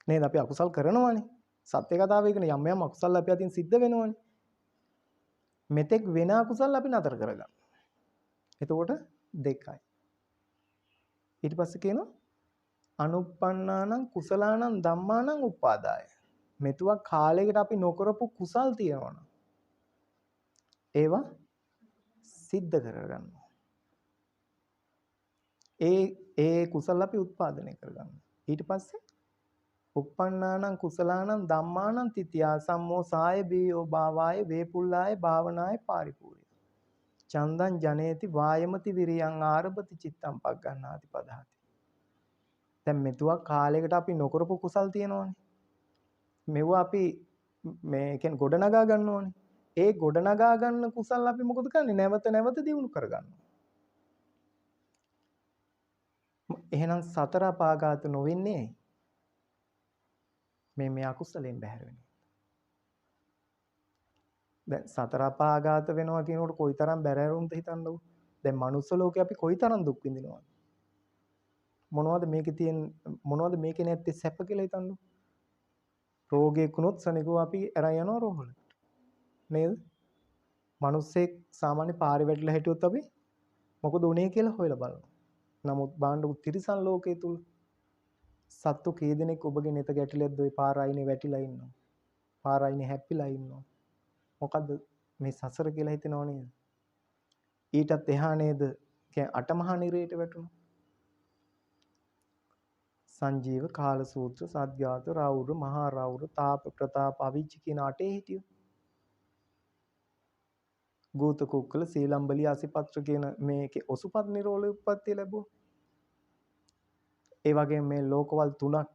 නේද? අපි අකුසල් කරනවනේ. සත්‍ය කතාව ඒකනේ යම් යම් අකුසල් අපි අතින් සිද්ධ වෙනවනේ. මෙතෙක් වෙන අකුසල් අපි නතර කරගන්න. එතකොට දෙකයි. ඊට පස්සේ කියනවා අනුප්පන්නානං කුසලානං ධම්මානං උපාදාය. මෙතුවක් කාලයකට අපි නොකරපු කුසල් තියෙනවනේ. ඒවා සිද්ධ කරගන්නවා. ඒ කුසල අපි උත්පාදනය කරගන්නවා. ඊට පස්සේ uppannānaṁ කුසලානං ධම්මානං තිතියා සම්මෝසාය බීයෝ භාවාය වේපුල්ලාය භාවනාය පාරිපූර්ය. චන්දං ජනේති වායමති විරියං ආරභති චිත්තං පග්ගණ්ණාති පදහති. දැන් මෙතුවක් කාලයකට අපි නොකරපු කුසල් තියෙනවනේ. මෙවුවා අපි මේ කියන්නේ ගොඩනගා ගන්න ඕනේ. ඒ ගොඩනගා ගන්න කුසල් අපි මොකද කරන්නේ? නැවත නැවත දියුණු කරගන්නවා. එහෙනම් සතර අපාඝාත නොවෙන්නේ මේ අකුසලෙන් බැහැර වෙන්නේ. දැන් සතර අපාඝාත වෙනවා කියනකොට කොයිතරම් බැරෑරුම්ද හිතන්නකෝ. දැන් මනුස්ස ලෝකේ අපි කොයිතරම් දුක් විඳිනවද? මොනවද මේකේ නැත්තේ සැප කියලා හිතන්නකෝ. රෝගයක් වුණොත් සනිකෝ අපි ඇරන් යනවා රෝහලට. නේද? මිනිස්සෙක් සාමාන්‍ය පාරේ වැටිලා හිටියොත් අපි මොකද උනේ කියලා හොයලා බලනවා. නමුත් බාණ්ඩ තිරිසන් ලෝකයේ තුල සත්තු කී දෙනෙක් ඔබගේ නෙත ගැටිලෙද්ද ওই පාර අයිනේ වැටිලා ඉන්නවා. පාර අයිනේ හැප්පිලා ඉන්නවා. මොකද්ද මේ සසර කියලා හිතනව නේද? ඊටත් එහා නේද? කියන්නේ අටමහා නිරේට වැටුණා. සංජීව කාල සූත්‍ර සද්ඝාත රාවුර මහා රාවුර තාප ප්‍රතාප අවිච්ච කියන අටේ හිටියෝ. ගෝත කුක්කල සීලම්බලි අසිපත්‍ර කියන මේකේ ඔසුපත් නිරෝල උප්පත්තිය ලැබුවා. ඒ වගේම මේ ලෝකවල තුනක්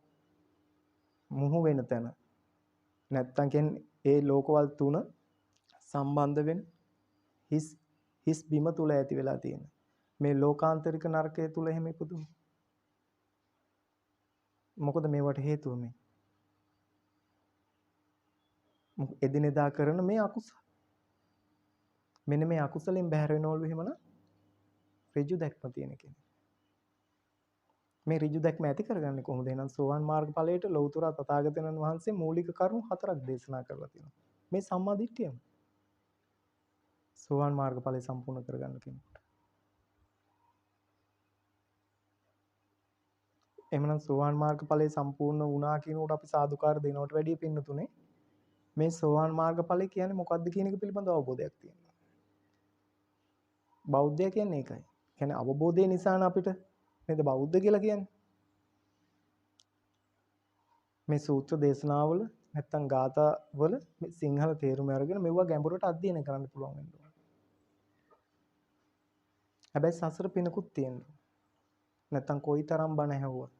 මුහු වෙන තැන නැත්තම් කියන්නේ ඒ ලෝකවල තුන සම්බන්ධ වෙන හිස් බිම තුල ඇති වෙලා තියෙන මේ ලෝකාන්තරික නරකය තුල එහෙම ඉපදුණා. මොකද මේවට හේතුව මේ එදිනෙදා කරන මේ අකුසල. මෙන්න මේ අකුසලෙන් බැහැර වෙනවලු එහෙමනම් ඍජු දැක්ම තියෙන කෙනෙක්. මේ ඍජු දැක්ම ඇති කරගන්නේ කොහොමද? එහෙනම් සෝවාන් මාර්ගඵලයට ලෞතර තථාගතයන් වහන්සේ මූලික කරුණු 4ක් දේශනා කරලා තියෙනවා. මේ සම්මා දිට්ඨියම සෝවාන් මාර්ගඵලය සම්පූර්ණ කරගන්න කෙනෙකුට. එහෙනම් සෝවාන් මාර්ගඵලය සම්පූර්ණ වුණා කියනකොට අපි සාදුකාර දෙනවට වැඩිය පින්නතුනේ මේ සෝවාන් මාර්ගඵලය කියන්නේ මොකක්ද කියන එක පිළිබඳව අවබෝධයක් තියෙනවා. බෞද්ධය කියන්නේ ඒකයි. කියන්නේ අවබෝධය නිසානේ අපිට නේද බෞද්ධ කියලා කියන්නේ. මේ සූත්‍ර දේශනාවල නැත්තම් ගාථාවල මේ සිංහල තේරුම අරගෙන මෙවුවා ගැඹුරට අධ්‍යයනය කරන්න පුළුවන් වෙනවා. හැබැයි සසර පිනකුත් තියෙනවා. නැත්තම් කොයිතරම් බණ ඇහුවා.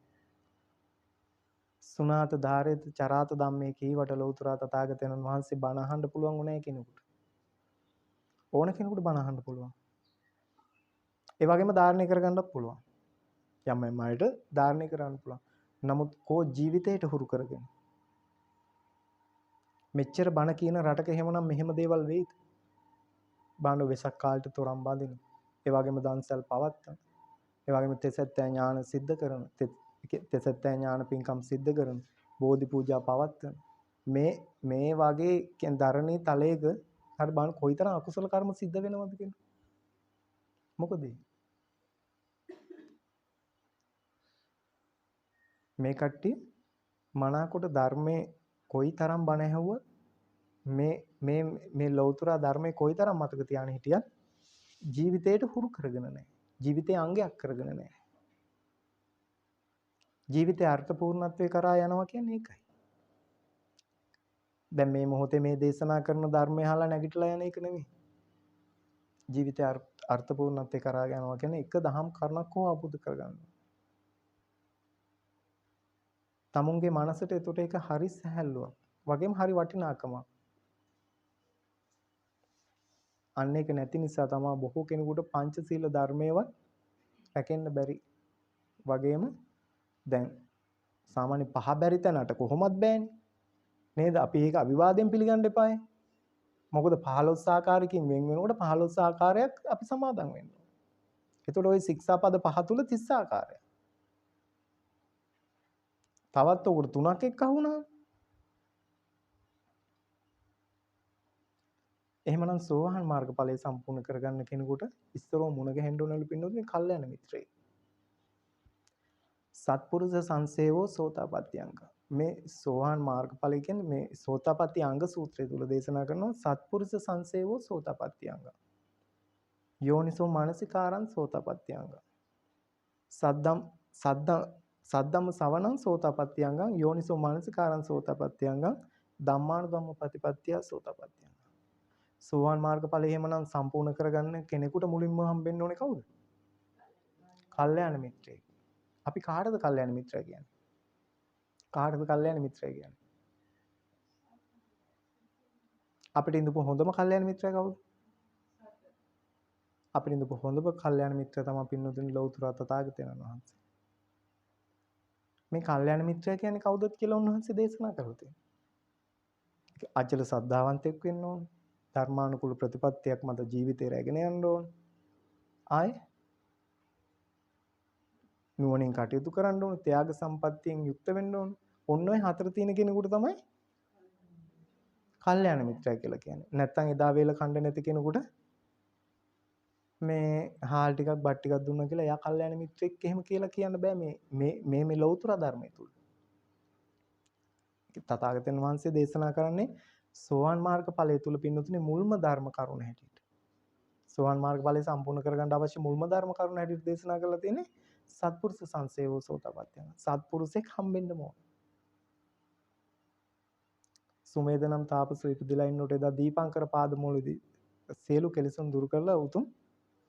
සුණාත ධාරේත චරාත ධම්මේ කීවට ලෞතර තථාගතයන් වහන්සේ බණ අහන්න පුළුවන් උනේ කෙනෙකුට. ඕන කෙනෙකුට බණ අහන්න පුළුවන්. ඒ වගේම ධාරණය කරගන්නත් පුළුවන්. යම් අයට ධාරණය කරන්න පුළුවන්. නමුත් කෝ ජීවිතයට හුරු කරගෙන මෙච්චර බණ කියන රටක එහෙමනම් මෙහෙම දේවල් වෙයිද? බාණ්ඩ වෙසක් කාලට තොරම් බඳින. ඒ වගේම දන්සල් පවත්තන. ඒ වගේම තෙසැත්තෑ ඥාන සිද්ධ කරන. තෙසැත්තෑ ඥාන පින්කම් සිද්ධ කරන. බෝධි පූජා පවත්තන. මේ වගේ ධරණී තලයක හරි බලන්න කොයිතරම් අකුසල කර්ම සිද්ධ වෙනවද කියලා. මොකද මේ කට්ටිය මනාකොට ධර්මයේ කොයිතරම් බණ ඇහුවත් මේ ලෞතර ධර්මයේ කොයිතරම් මතක තියාගෙන හිටියත් ජීවිතේට හුරු කරගෙන නැහැ. ජීවිතේ අංගයක් කරගෙන නැහැ. ජීවිතේ අර්ථපූර්ණත්වයේ කරා යනවා කියන්නේ ඒකයි. දැන් මේ මොහොතේ මේ දේශනා කරන ධර්මය අහලා නැගිටලා යන එක නෙමෙයි. ජීවිතේ අර්ථපූර්ණත්වයේ කරා යනවා කියන්නේ එක දහම් කරුණක් හෝ අවබෝධ කරගන්න. තමුන්ගේ මනසට එතකොට ඒක හරි සැහැල්ලුවක්. වගේම හරි වටිනාකමක්. අන්න ඒක නැති නිසා තමයි බොහෝ කෙනෙකුට පංචශීල ධර්මයේවත් රැකෙන්න බැරි. වගේම දැන් සාමාන්‍ය පහ බැරි තැනට කොහොමත් බෑනේ. නේද? අපි ඒක අවිවාදයෙන් පිළිගන්න එපායි. මොකද 15 ආකාරයකින් වෙන් වෙනකොට 15 ආකාරයක් අපි සමාදන් වෙන්න ඕනේ. එතකොට ওই ශික්ෂාපද පහ තුල 30 ආකාරයක්. තවත් උකට තුනක් එක්ක වුණා. එහෙමනම් සෝවාන් මාර්ගඵලය සම්පූර්ණ කරගන්න කෙනෙකුට ඉස්සරව මුණ ගැහෙන්න ඕනලු පින්නොත් කල්යනා මිත්‍රයෙක්. සත්පුරුෂ සංසේවෝ සෝතාපට්ටි අංග. මේ සෝවාන් මාර්ගඵලය කියන්නේ මේ සෝතාපට්ටි අංග සූත්‍රය තුල දේශනා කරනවා සත්පුරුෂ සංසේවෝ සෝතාපට්ටි අංග. යෝනිසෝ මානසිකාරං සෝතාපට්ටි අංග. සද්දම්ම සවණං සෝතාපට්ටි අංගං යෝනිසෝ මානසිකාරං සෝතාපට්ටි අංගං ධම්මානුධම්ම ප්‍රතිපත්තිය සෝතාපට්ටි අංග. සෝවාන් මාර්ගඵලය එහෙමනම් සම්පූර්ණ කරගන්න කෙනෙකුට මුලින්ම හම්බෙන්න ඕනේ කවුද? කල්යාණ මිත්‍රයෙක්. අපි කාටද කල්යාණ මිත්‍රයා කියන්නේ? කාටද කල්යාණ මිත්‍රයා කියන්නේ? අපිට ඉඳපු හොඳම කල්යාණ මිත්‍රයා කවුද? අපිට ඉඳපු හොඳම කල්යාණ මිත්‍රයා තමයි පින්නතුනි ලෞතර තථාගතයන් වහන්සේ. මේ කල්යාණ මිත්‍රයා කියන්නේ කවුදද කියලා උන්වහන්සේ දේශනා කළා තියෙනවා. අචල සද්ධාවන්තෙක් වෙන්න ඕන. ධර්මානුකූල ප්‍රතිපත්තියක් මත ජීවිතය රැගෙන යන්න ඕන. ආයේ නුවණින් කටයුතු කරන්න ඕන. ත්‍යාග සම්පත්තියෙන් යුක්ත වෙන්න ඕන. ඔන්න ඔය හතර තියෙන කෙනෙකුට තමයි කල්යාණ මිත්‍රයා කියලා කියන්නේ. නැත්තම් එදා වේල කණ්ඩ නැති කෙනෙකුට මේ හාල් ටිකක් බත් ටිකක් දුන්නා කියලා එයා කල්යාණ මිත්‍රෙක් එහෙම කියලා කියන්න බෑ මේ ලෞතර ධර්මය තුල. තථාගතයන් වහන්සේ දේශනා කරන්නේ සෝවාන් මාර්ග ඵලය තුල පින්නතුනේ මුල්ම ධර්ම කරුණ හැටියට. සෝවාන් මාර්ග ඵලය සම්පූර්ණ කරගන්න අවශ්‍ය මුල්ම ධර්ම කරුණ හැටියට දේශනා කරලා තියෙන්නේ සත්පුරුෂ සංසේවෝ සෝතාපට්ටි අංග. සත්පුරුෂෙක් හම්බෙන්න ඕන. සුමේද නම් තාපසෝ ඉපදිලා ඉන්නකොට එදා දීපංකර පාදමූලදී සියලු කෙලෙසුන් දුරු කරලා උතුම්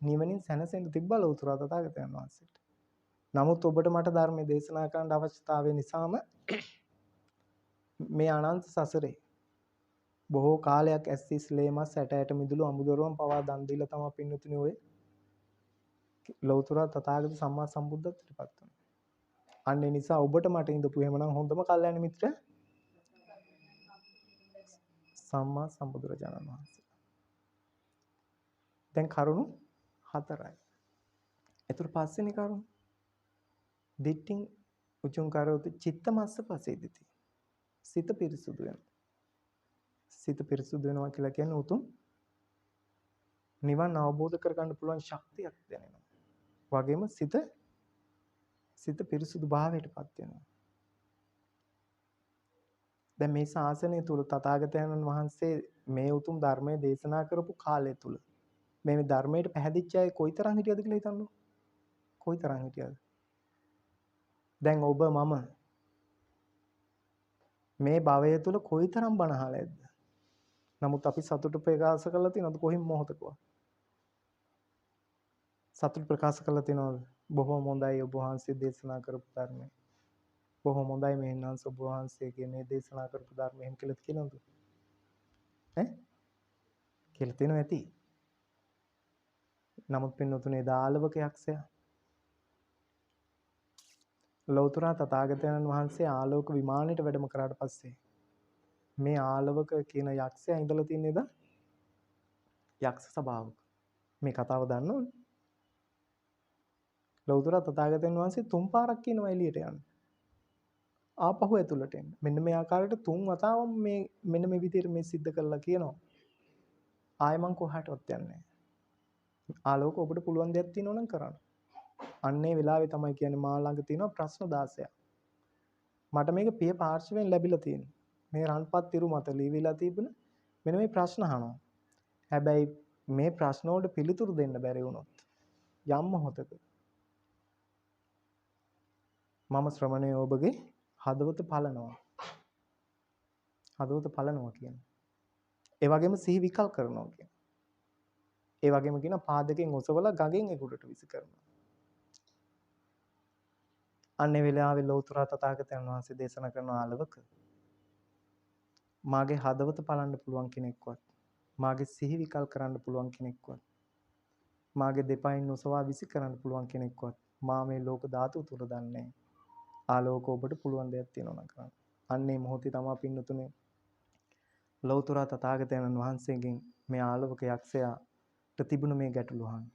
නිවනින් සැනසෙන්න තිබ්බා ලෞතර තථාගතයන් වහන්සේට. නමුත් ඔබට මට ධර්මයේ දේශනා කරන්න අවශ්‍යතාවය නිසාම මේ අනන්ත සසරේ බොහෝ කාලයක් ඇස්සිස් ලේමස් 60ට මිදුළු අමුදොරවම් පවා දන් දීලා තමයි පින්නතුනේ ඔය ලෞතර තථාගත සම්මා සම්බුද්ධත්වයට පත් වුණේ. අන්න ඒ නිසා ඔබට මට ඉඳපු එහෙමනම් හොඳම කල්යාණ මිත්‍ර සම්මා සම්බුදුරජාණන් වහන්සේ. දැන් කරුණු 4යි. ඊටු පස්සේනේ කරුණු. දිට්ඨින් උචුං කරෝති චිත්තමස්ස පසේදිති. සිත පිරිසුදු වෙනවා. සිත පිරිසුදු වෙනවා කියලා කියන්නේ උතුම් නිවන් අවබෝධ කරගන්න පුළුවන් ශක්තියක් දැනෙනවා. වගේම සිත පිරිසුදු භාවයටපත් වෙනවා. දැන් මේ ශාසනය තුල තථාගතයන් වහන්සේ මේ උතුම් ධර්මයේ දේශනා කරපු කාලය තුල මේ ධර්මයට පැහැදිච්ච අය කොයිතරම් හිටියද කියලා හිතන්නකෝ. කොයිතරම් හිටියද? දැන් ඔබ මම මේ භවය තුල කොයිතරම් බණ අහලා ඇද්ද? නමුත් අපි සතුට ප්‍රකාශ කරලා තියෙනවද කොහින් මොහොතකවත්? සතුට ප්‍රකාශ කරලා තියෙනවද? බොහොම හොඳයි ඔබ වහන්සේ දේශනා කරපු ධර්මය. බොහොම හොඳයි මෙහෙණන්ස ඔබ වහන්සේගේ මේ දේශනා කරපු ධර්මය එහෙම කියලා කියනවද? ඈ? කියලා තියෙනව ඇති. නමුත් පින්නතුනේ දාලවක යක්ෂයා ලෞතර තථාගතයන් වහන්සේ ආලෝක විමානයට වැඩම කරාට පස්සේ මේ ආලවක කියන යක්ෂයා ඉඳලා තින්නේද යක්ෂ සභාවක. මේ කතාව දන්නවනේ. ලෞතර තථාගතයන් වහන්සේ තුන් පාරක් කියනවා එළියට යන්න. ආපහු ඇතුළට එන්න. මෙන්න මේ ආකාරයට තුන් වතාවක් මේ මෙන්න මේ විදිහට මේ සිද්ධ කරලා කියනවා. ආයෙ මං කොහාටවත් යන්නේ නැහැ. ආලෝක ඔබට පුළුවන් දෙයක් තියෙනවා නම් කරන්න. අන්නේ වෙලාවේ තමයි කියන්නේ මා ළඟ තියෙන ප්‍රශ්න 16ක්. මට මේක පිය පාර්ශවයෙන් ලැබිලා තියෙනවා. මේ රන්පත් තිරු මත ලියවිලා තිබුණ මෙන්න මේ ප්‍රශ්න අහනවා. හැබැයි මේ ප්‍රශ්න වලට පිළිතුරු දෙන්න බැරි වුණොත් යම් මොහොතක මම ශ්‍රමණේ ඔබගේ හදවත පලනවා. හදවත පලනවා කියන්නේ. ඒ වගේම සිහි විකල් කරනවා කියන්නේ. ඒ වගේම කියන පාදකෙන් ඔසවලා ගඟෙන් එගොඩට විසි කරනවා. අන්නේ වෙලාවේ ලෞතර තථාගතයන් වහන්සේ දේශනා කරන ආලවක මාගේ හදවත පලන්න පුළුවන් කෙනෙක්වත් මාගේ සිහි විකල් කරන්න පුළුවන් කෙනෙක්වත් මාගේ දෙපයින් ඔසවා විසි කරන්න පුළුවන් කෙනෙක්වත් මා මේ ලෝක ධාතුව තුල දන්නේ ආලෝක ඔබට පුළුවන් දෙයක් තියෙනවා නම් කරන්න. අන්නේ මොහොතේ තමයි පින්නතුනේ ලෞතර තථාගතයන් වහන්සේගෙන් මේ ආලවක යක්ෂයාට තිබුණ මේ ගැටලුව අහන්න.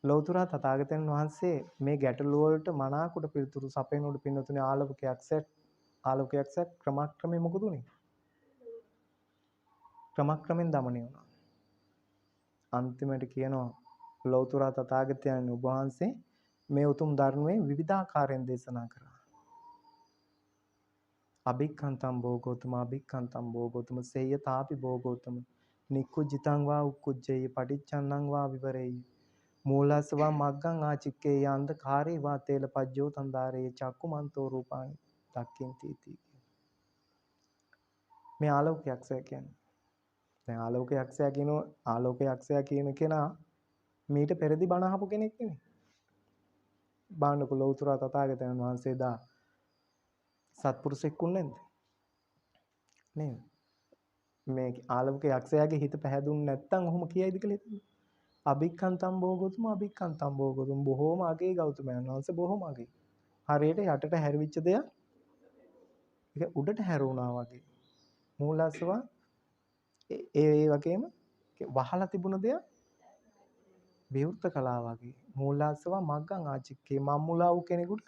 ලෞතර තථාගතයන් වහන්සේ මේ ගැටලුව වලට මනාකොට පිළිතුරු සපයනකොට පින්නතුනේ ආලවක යක්ෂයා ක්‍රමක්‍රමයෙන් මොකද උනේ? ක්‍රමක්‍රමෙන් দমনය වුණා. අන්තිමට කියනවා ලෞතර තථාගතයන් වහන්සේ මේ උතුම් ධර්මයේ විවිධාකාරයෙන් දේශනා කරා. අභික්ඛන්තම් භෝගෝතම අභික්ඛන්තම් භෝගෝතම සේයතාපි භෝගෝතම නික්කුජිතං වා උක්කුජ්ජේය පටිච්චන්නං වා විවරේය මූලස්සවා මග්ගං ආචික්කේය අන්ධකාරේ වා තේලපජ්ජෝ තන්දාරේ චක්කුමන්තෝ රූපානි දක්ඛින්ති इति. මේ ආලෝක යක්ෂයා කියන්නේ. දැන් ආලෝක යක්ෂයා කියන කෙනා මීට පෙරදි බණ අහපු කෙනෙක් නෙමෙයි. බාණ්ඩක ලෞතර තථාගතයන් වහන්සේ දා සත්පුරුෂෙක් උන්නේ නේද? මේ ආලෝක යක්ෂයාගේ හිත පැහැදුන්නේ නැත්නම් ඔහොම කියයිද කියලා හිතන්න. අභික්ඛන්තම් භෝගතුම අභික්ඛන්තම් භෝගතුම බොහෝම අගේ ගෞතමයන් වහන්සේ බොහෝම අගේ. හරියට යටට හැරිවිච්ච දෙයක් ඒක උඩට හැරුණා වගේ. මූලස්සවා ඒ වගේම වහලා තිබුණ දෙයක් විවෘත කළා වගේ. මූලස්සවා මග්ගං ආචික්කේ මම්මුලා වූ කෙනෙකුට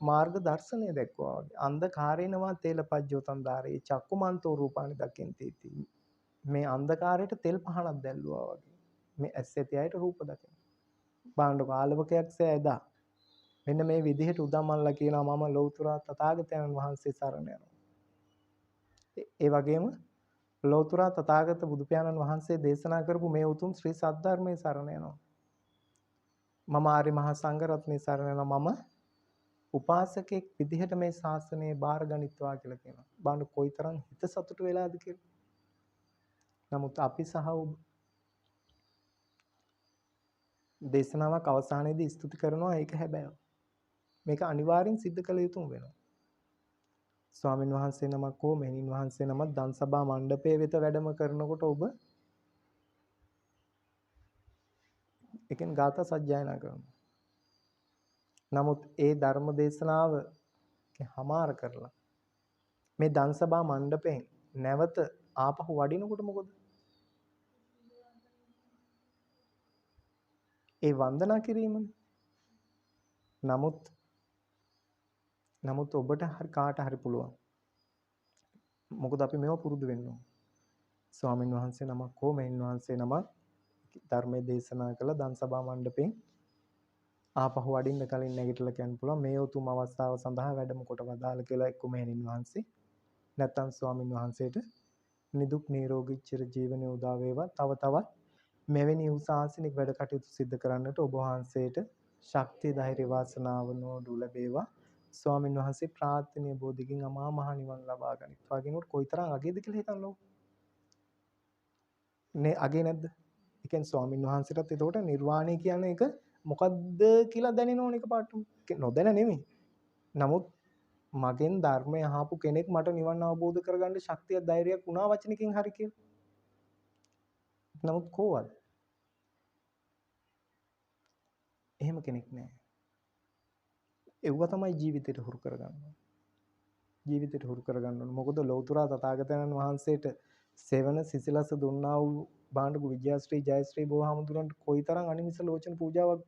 මාර්ග දර්ශනය දැක්වුවා වගේ. අන්ධකාරේනවා තේලපජ්ජෝතන් ධාරේ චක්කුමන්තෝ රූපානි දකින්ති. මේ අන්ධකාරයට තෙල් පහනක් දැල්ලුවා වගේ. මේ ඇස් ඇති අයට රූප දකින. බාණ්ඩක ආලවකයක් සෑදා. මෙන්න මේ විදිහට උදම්මල්ලා කියනවා මම ලෞතර තථාගතයන් වහන්සේ සරණ යනවා. ඒ වගේම ලෞතර තථාගත බුදු පියාණන් වහන්සේ දේශනා කරපු මේ උතුම් ශ්‍රී සද්ධර්මයේ සරණ යනවා. මම ආර්ය මහා සංඝ රත්නයේ සරණ යනවා. මම උපාසකෙක් විදිහට මේ ශාසනය බාර ගනිත්වා කියලා කියනවා. බාණ්ඩ කොයිතරම් හිත සතුටු වෙලාද කියලා. නමුත් අපි සහ දේශනාවක් අවසානයේදී ස්තුති කරනවා ඒක හැබැයි. මේක අනිවාර්යෙන් සිද්ධ කළ යුතුම වෙනවා. ස්වාමින් වහන්සේ නමක් හෝ මෙහෙණින් වහන්සේ නමක් දන් සභා මණ්ඩපයේ වෙත වැඩම කරනකොට ඔබ එකෙන් ගාථා සජ්ජායනා කරනවා. නමුත් ඒ ධර්ම දේශනාව හමාර කරලා මේ දන් සභා මණ්ඩපයෙන් නැවත ආපහු වඩිනකොට මොකද? ඒ වන්දනා කිරීමනේ. නමුත් ඔබට හරි කාට හරි පුළුවන්. මොකද අපි මේව පුරුදු වෙන්න ඕන. ස්වාමින් වහන්සේ නමක් හෝ මෙහෙණින් වහන්සේ නමක් ධර්මයේ දේශනා කළ දන් සභා මණ්ඩපයෙන් ආපහු වඩින්න කලින් නැගිටලා කියන්න පුළුවන් මේ උතුම් අවස්ථාව සඳහා වැඩම කොට වදාළ කියලා එක්ක මෙහෙණින් වහන්සේ නැත්නම් ස්වාමින් වහන්සේට නිදුක් නිරෝගී චිර ජීවනයේ උදා වේවා. තව තවත් මෙවැනි උසාසනික වැඩ කටයුතු සිදු කරන්නට ඔබ වහන්සේට ශක්තිය ධෛර්ය වාසනාව නෝඩු ලැබේවා. ස්වාමින් වහන්සේ ප්‍රාර්ථනීය බෝධිගින් අමා මහ නිවන් ලබා ගනිත්වා කියනකොට කොයිතරම් අගේද කියලා හිතන්නකෝ. නේ අගේ නැද්ද? ඒ කියන්නේ ස්වාමින් වහන්සේටත් එතකොට නිර්වාණය කියන එක මොකද්ද කියලා දැනෙනවනේ එකපාරටම. නොදැන නෙමෙයි. නමුත් මගෙන් ධර්මය අහපු කෙනෙක් මට නිවන් අවබෝධ කරගන්න ශක්තියක් ධෛර්යයක් වුණා වචනකින් හරි කියලා. නමුත් කොහොමද? එහෙම කෙනෙක් නැහැ. ඒව තමයි ජීවිතේට හුරු කරගන්න. ජීවිතේට හුරු කරගන්න ඕනේ. මොකද ලෞතර තථාගතයන් වහන්සේට සෙවන සිසිලස දුන්නා වූ බාණ්ඩගු විජයශ්‍රී ජයශ්‍රී බෝහාමුදුරන්ට කොයිතරම් අනිමිස ලෝචන පූජාවක්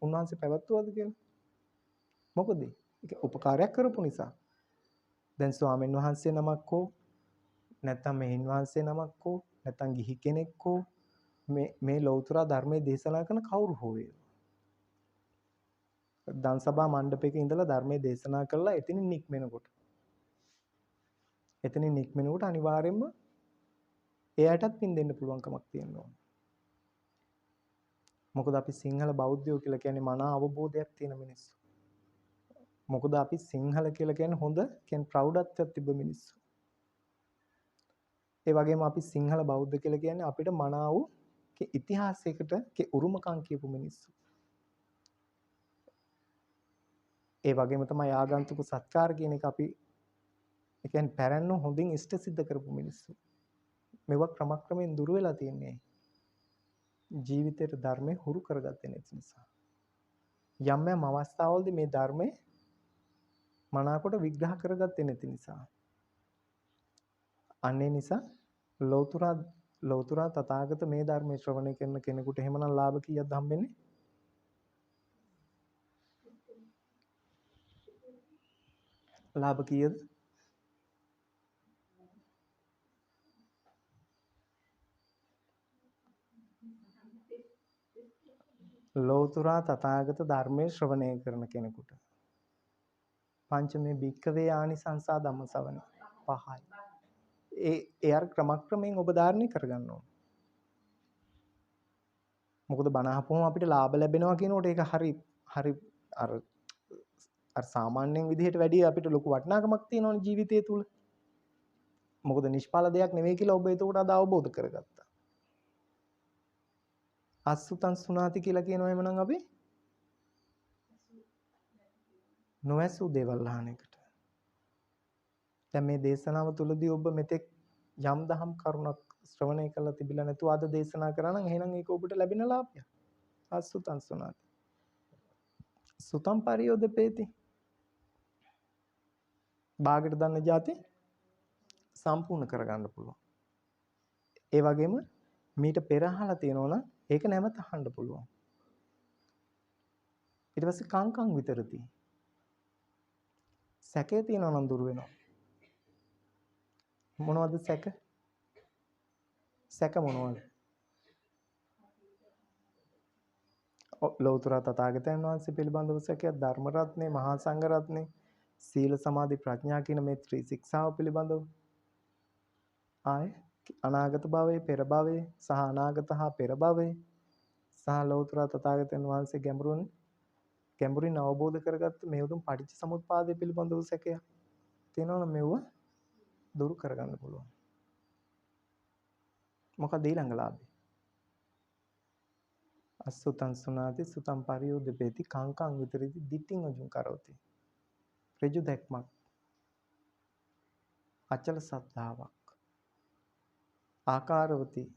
උන්වහන්සේ පැවැත්වුවද කියලා. මොකද ඒක උපකාරයක් කරපු නිසා. දැන් ස්වාමීන් වහන්සේ නමක් හෝ නැත්නම් මෙහින් වහන්සේ නමක් හෝ නැත්නම් ගිහි කෙනෙක් හෝ මේ ලෞතර ධර්මයේ දේශනා කරන කවුරු හෝ වේ. දන්සභා මණ්ඩපයක ඉඳලා ධර්මයේ දේශනා කළා එතනින් නික්මෙනකොට අනිවාර්යයෙන්ම එයාටත් පින් දෙන්න පුළුවන්කමක් තියෙනවා. මොකද අපි සිංහල බෞද්ධයෝ කියලා කියන්නේ මන අවබෝධයක් තියෙන මිනිස්සු. මොකද අපි සිංහල කියලා කියන්නේ හොඳ ප්‍රෞඩත්වයක් තිබ්බ මිනිස්සු. ඒ වගේම අපි සිංහල බෞද්ධ කියලා කියන්නේ අපිට මනාව ඉතිහාසයකට උරුමකම් කියපු මිනිස්සු. ඒ වගේම තමයි ආගන්තුක සත්කාර කියන එක අපි ඒ කියන්නේ පැරණි හොඳින් ඉෂ්ට සිද්ධ කරපු මිනිස්සු. මේවා ක්‍රමක්‍රමයෙන් දුර වෙලා තියන්නේ ජීවිතේට ධර්මය හුරු කරගත්තේ නැති නිසා. යම් යම් අවස්ථාවලදී මේ ධර්මය මනාකොට විග්‍රහ කරගත්තේ නැති නිසා. අන්නේ නිසා ලෞතර තථාගත මේ ධර්මයේ ශ්‍රවණය කරන කෙනෙකුට එහෙමනම් ලාභ කීයක්ද හම්බෙන්නේ? ලාභ කීයද? ලෞතර තථාගත ධර්මයේ ශ්‍රවණය කරන කෙනෙකුට පංචමේ භික්ඛවේ ආනිසංසා ධම්මසවන 5යි. ඒ අර ක්‍රමක්‍රමයෙන් ඔබ ධාරණය කරගන්න ඕන. මොකද බණ අහපුවම අපිට ලාභ ලැබෙනවා කියනකොට ඒක හරි අර සාමාන්‍යයෙන් විදිහට වැඩි අපිට ලොකු වටිනාකමක් තියෙනවනේ ජීවිතය තුල. මොකද නිෂ්ඵල දෙයක් නෙවෙයි කියලා ඔබ එතකොට අද අවබෝධ කරගත්තා. අසුතං සුනාති කියලා කියනවා එමනම් අපි නොඇසූ දේවල් අහන එකට. දැන් මේ දේශනාව තුළදී ඔබ මෙතෙක් යම් දහම් කරුණක් ශ්‍රවණය කළා තිබිලා නැතුව අද දේශනා කරා නම් එහෙනම් ඒක ඔබට ලැබෙන ලාභයක්. අසුතං සුනාති. සුතං පරියෝදපේති. බාගට දන්න જાති සම්පූර්ණ කරගන්න පුළුවන්. ඒ වගේම මීට පෙර අහලා තියෙනවා නම් ඒක නැවත අහන්න පුළුවන්. ඊට පස්සේ කංකං විතරති. සැකේ තියෙනවා නම් දුර වෙනවා. මොනවද සැක? සැක මොනවද? ලෞතර තථාගතයන් වහන්සේ පිළිබඳව සැකයක්, ධර්ම රත්නේ, මහා සංඝ රත්නේ, සීල සමාධි ප්‍රඥා කියන මේ ත්‍රි ශික්ෂාව පිළිබඳව ආය අනාගත භවයේ පෙර භවයේ සහ අනාගත හා පෙර භවයේ සහ ලෞතර තථාගතයන් වහන්සේ ගැඹුරින් අවබෝධ කරගත්ත මේ උතුම් පටිච්ච සමුප්පාදය පිළිබඳව සැකයක් තියෙනවනම් මෙව දුරු කරගන්න පුළුවන්. මොකද ඊළඟ ලාභය? අසුතං සුනාති සුතං පරියෝදපේති කංකං විතරති දිට්ඨින් උජුං කරෝති. ඍජු දැක්මක්, අචල සද්ධාාවක්, ආකාරවති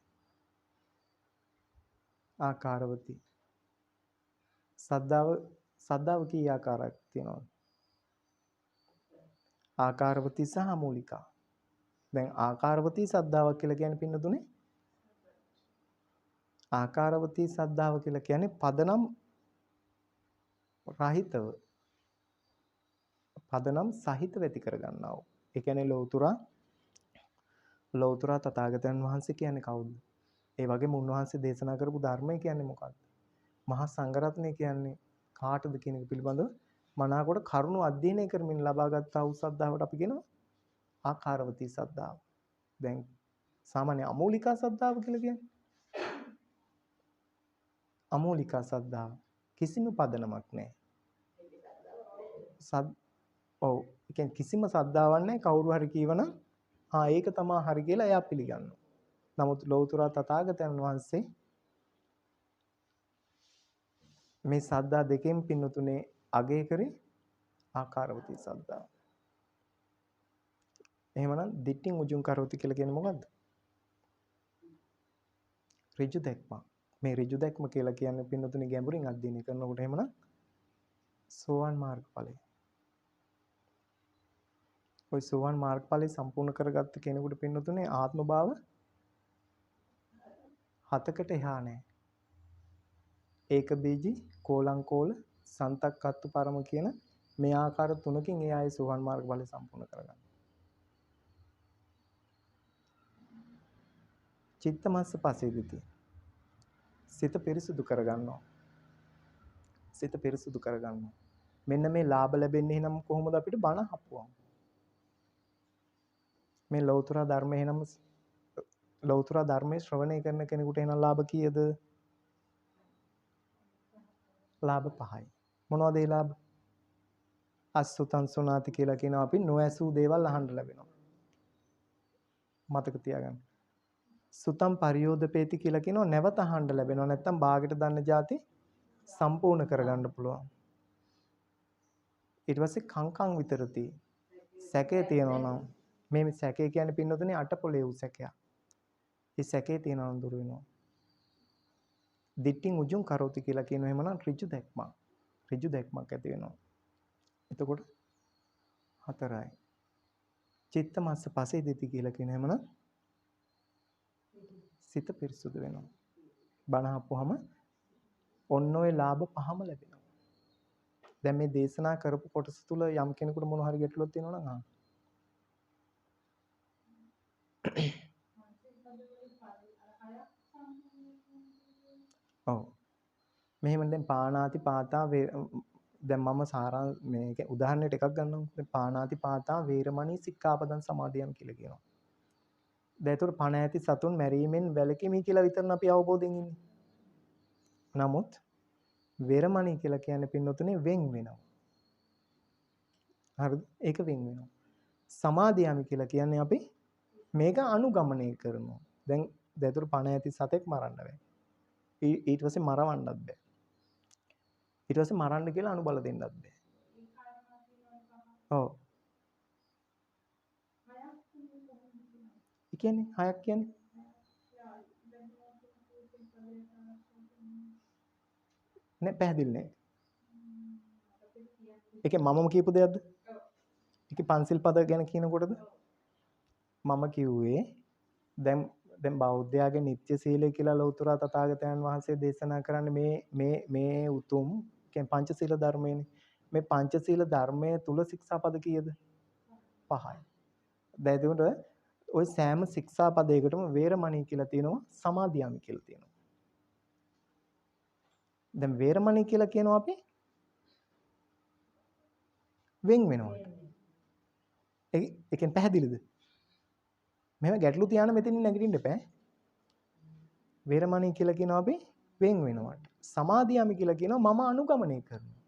සද්ධාව කී ආකාරයක් තියෙනවද? ආකාරවති සහ මූලිකා. දැන් ආකාරවති සද්ධාවක් කියලා කියන්නේ පින්නතුනේ ආකාරවති සද්ධාව කියලා කියන්නේ පදනම් රහිතව පදනම් සහිතව ඇති කරගන්නා වූ. ඒ කියන්නේ ලෞතර තථාගතයන් වහන්සේ කියන්නේ කවුද? ඒ වගේම උන්වහන්සේ දේශනා කරපු ධර්මය කියන්නේ මොකක්ද? මහා සංඝරත්නය කියන්නේ කාටද කියන එක පිළිබඳව මනාකොට කරුණු අධ්‍යයනය කරමින් ලබාගත් ආ වූ සද්ධාවට අපි කියනවා ආකාරවති සද්ධාව. දැන් සාමාන්‍ය අමූලිකා සද්ධාව කියලා කියන්නේ අමූලිකා සද්ධාව කිසිම පදනමක් නැහැ. ඔව් ඒ කියන්නේ කිසිම සද්ධාවක් නැහැ. කවුරු හරි කියවනම් ඒක තමයි හරි කියලා එයා පිළිගන්නවා. නමුත් ලෞතර තථාගතයන් වහන්සේ මේ සද්ධා දෙකෙන් පින්නතුනේ අගය කරේ ආකාරවති සද්ධාව. එහෙමනම් දිට්ඨින් උජුං කරෝති කියලා කියන්නේ මොකද්ද? ඍජු දැක්ම. මේ ඍජු දැක්ම කියලා කියන්නේ පින්නතුනේ ගැඹුරින් අධ්‍යයනය කරනකොට එහෙමනම් සෝවාන් මාර්ග ඵලය. ඔය සෝවාන් මාර්ගඵලය සම්පූර්ණ කරගත්ත කෙනෙකුට පින්නතුනේ ආත්ම භාව 7කට එහා නැහැ. ඒක බීජි කෝලංකෝල සන්තක්කත්තු පරම කියන මේ ආකාර තුනකින් ඒ අය සෝවාන් මාර්ගඵලය සම්පූර්ණ කරගන්නවා. චිත්තමස්ස පසේදිති. සිත පිරිසුදු කරගන්නවා. සිත පිරිසුදු කරගන්නවා. මෙන්න මේ ලාභ ලැබෙන්නේ නම් කොහොමද අපිට බණ හපුවම. මේ ලෞතර ධර්මය එනම ලෞතර ධර්මයේ ශ්‍රවණය කරන කෙනෙකුට එන ලාභ කීයද? ලාභ 5යි. මොනවද ඒ ලාභ? අසුතං සුනාති කියලා කියනවා අපි නොඇසූ දේවල් අහන්න ලැබෙනවා. මතක තියාගන්න. සුතම් පරියෝදපේති කියලා කියනවා නැවත අහන්න ලැබෙනවා. නැත්තම් බාගෙට දන්න જાති සම්පූර්ණ කරගන්න පුළුවන්. ඊට පස්සේ කංකං විතරති. සැකේ තියනවා නම් මේ සැකේ කියන්නේ පින්නතුනේ අටපොලේ වූ සැකයක්. ඒ සැකේ තියනවා නම් දුර වෙනවා. දිට්ඨින් උජුං කරෝති කියලා කියනවා එහෙමනම් ඍජු දැක්මක්. ඍජු දැක්මක් ඇති වෙනවා. එතකොට 4යි. චිත්තමස්ස පසේදිති කියලා කියන එහෙමනම් සිත පිරිසුදු වෙනවා. බණ අහපුවාම ඔන්න ඔය ලාභ 5ම ලැබෙනවා. දැන් මේ දේශනා කරපු කොටස තුල යම් කෙනෙකුට මොන හරි ගැටලුවක් තියෙනවා නම් ඔව්. මෙහෙම දැන් පාණාති පාතා දැන් මම මේක උදාහරණයක් එකක් ගන්නවා. දැන් පාණාති පාතා වේරමණී සික්ඛාපදං සමාදියම් කියලා කියනවා. දැන් ඒතර පණ ඇති සතුන් මැරීමෙන් වැළකීමි කියලා විතරන අපි අවබෝධයෙන් ඉන්නේ. නමුත් වේරමණී කියලා කියන්නේ පින්නතුනේ වෙන් වෙනවා. හරිද? ඒක වෙන් වෙනවා. සමාදියාමි කියලා කියන්නේ අපි මේක අනුගමනය කරනවා. දැන් ඒතර පණ ඇති සතෙක් මරන්න බෑ. ඊට පස්සේ මරවන්නත් බෑ. ඊට පස්සේ මරන්න කියලා අනුබල දෙන්නත් බෑ. ඔව්. ඒ කියන්නේ 6ක් කියන්නේ නෑ පැහැදිලි නෑ. ඒකේ මමම කියපු දෙයක්ද? ඒකේ පන්සිල් පද ගැන කියනකොටද මම කිව්වේ දැන් බෞද්ධයාගේ නිත්‍ය සීලය කියලා ලෞතර තථාගතයන් වහන්සේ දේශනා කරන්නේ මේ උතුම් කියන්නේ පංචශීල ධර්මයනේ. මේ පංචශීල ධර්මයේ තුල ශික්ෂාපද කීයද? 5යි. දැන් එතකොට ওই සෑම ශික්ෂාපදයකටම වේරමණී කියලා තියෙනවා සමාදියාමි කියලා තියෙනවා. දැන් වේරමණී කියලා කියනවා අපි වෙන් වෙනවා. ඒ කියන්නේ පැහැදිලිද? මෙහෙම ගැටලු තියාන මෙතනින් නැගිටින්න එපා. වේරමණී කියලා කියනවා අපි වෙන් වෙනවට. සමාදියාමි කියලා කියනවා මම අනුගමනය කරනවා.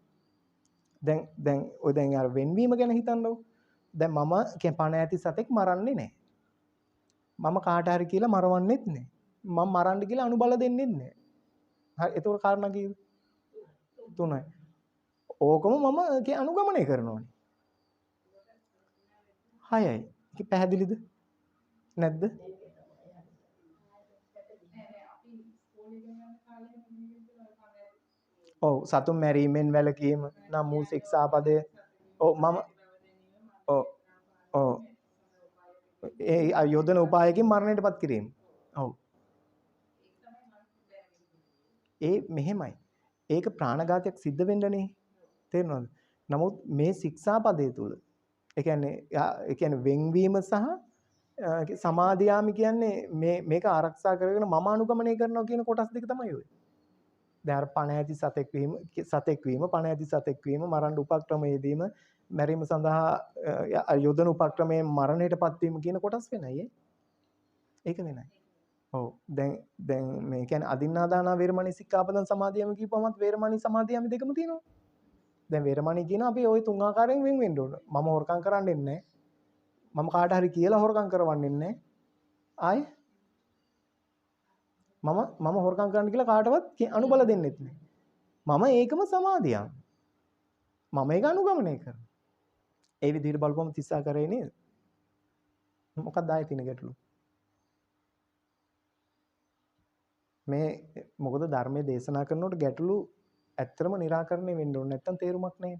දැන් අර වෙන්වීම ගැන හිතන්නකො. දැන් මම කියන්නේ පණ ඇති සතෙක් මරන්නේ නැහැ. මම කාට හරි කියලා මරවන්නෙත් නැහැ. මම මරන්න කියලා අනුබල දෙන්නෙත් නැහැ. හරි ඒතකොට කාරණා කීයද? 3යි. ඕකම මම අනුගමනය කරනවානේ. 6යි. ඒක පැහැදිලිද? නැද්ද? ඔව් සතුන් මැරීමෙන් වැළකීම නම් මූල ශික්ෂාපදය. ඔව් මම ඔව් ඒ යොදන උපායකින් මරණයටපත් කිරීම. ඔව්. ඒ මෙහෙමයි. ඒක ප්‍රාණඝාතයක් සිද්ධ වෙන්නනේ. තේරෙනවද? නමුත් මේ ශික්ෂාපදයේ තුල ඒ කියන්නේ වෙන්වීම සහ සමාදියාමි කියන්නේ මේක ආරක්ෂා කරගෙන මම අනුගමනය කරනවා කියන කොටස් දෙක තමයි ඔය. දැන් අර පණ ඇති සතෙක් වීම පණ ඇති සතෙක් වීම මරණ උපක්‍රමයේදීම මැරීම සඳහා යොදන උපක්‍රමයෙන් මරණයටපත් වීම කියන කොටස් වෙනයි. ඒක වෙනයි. ඔව් දැන් මේ කියන්නේ අදින්නාදාන වේරමණී සික්ඛාපදං සමාදියාමි කියපුවමත් වේරමණී සමාදියාමි දෙකම තියෙනවා. දැන් වේරමණී කියනවා අපි ওই තුන් ආකාරයෙන් වෙන් වෙන්න ඕන. මම හොරකම් කරන්නේ නැහැ. මම කාට හරි කියලා හොරකම් කරවන්නේ නැහැ. ආයේ මම හොරකම් කරන්න කියලා කාටවත් අනුබල දෙන්නෙත් නැහැ. මම ඒකම සමාදියාමි. මම ඒක අනුගමනය කරනවා. ඒ විදිහට බලපුවම 30 ආකාරයේ නේද? මොකක්ද ආයේ තියෙන ගැටලුව? මේ මොකද ධර්මයේ දේශනා කරනකොට ගැටලු ඇත්තම निराකරණය වෙන්න ඕනේ නැත්තම් තේරුමක් නැහැ.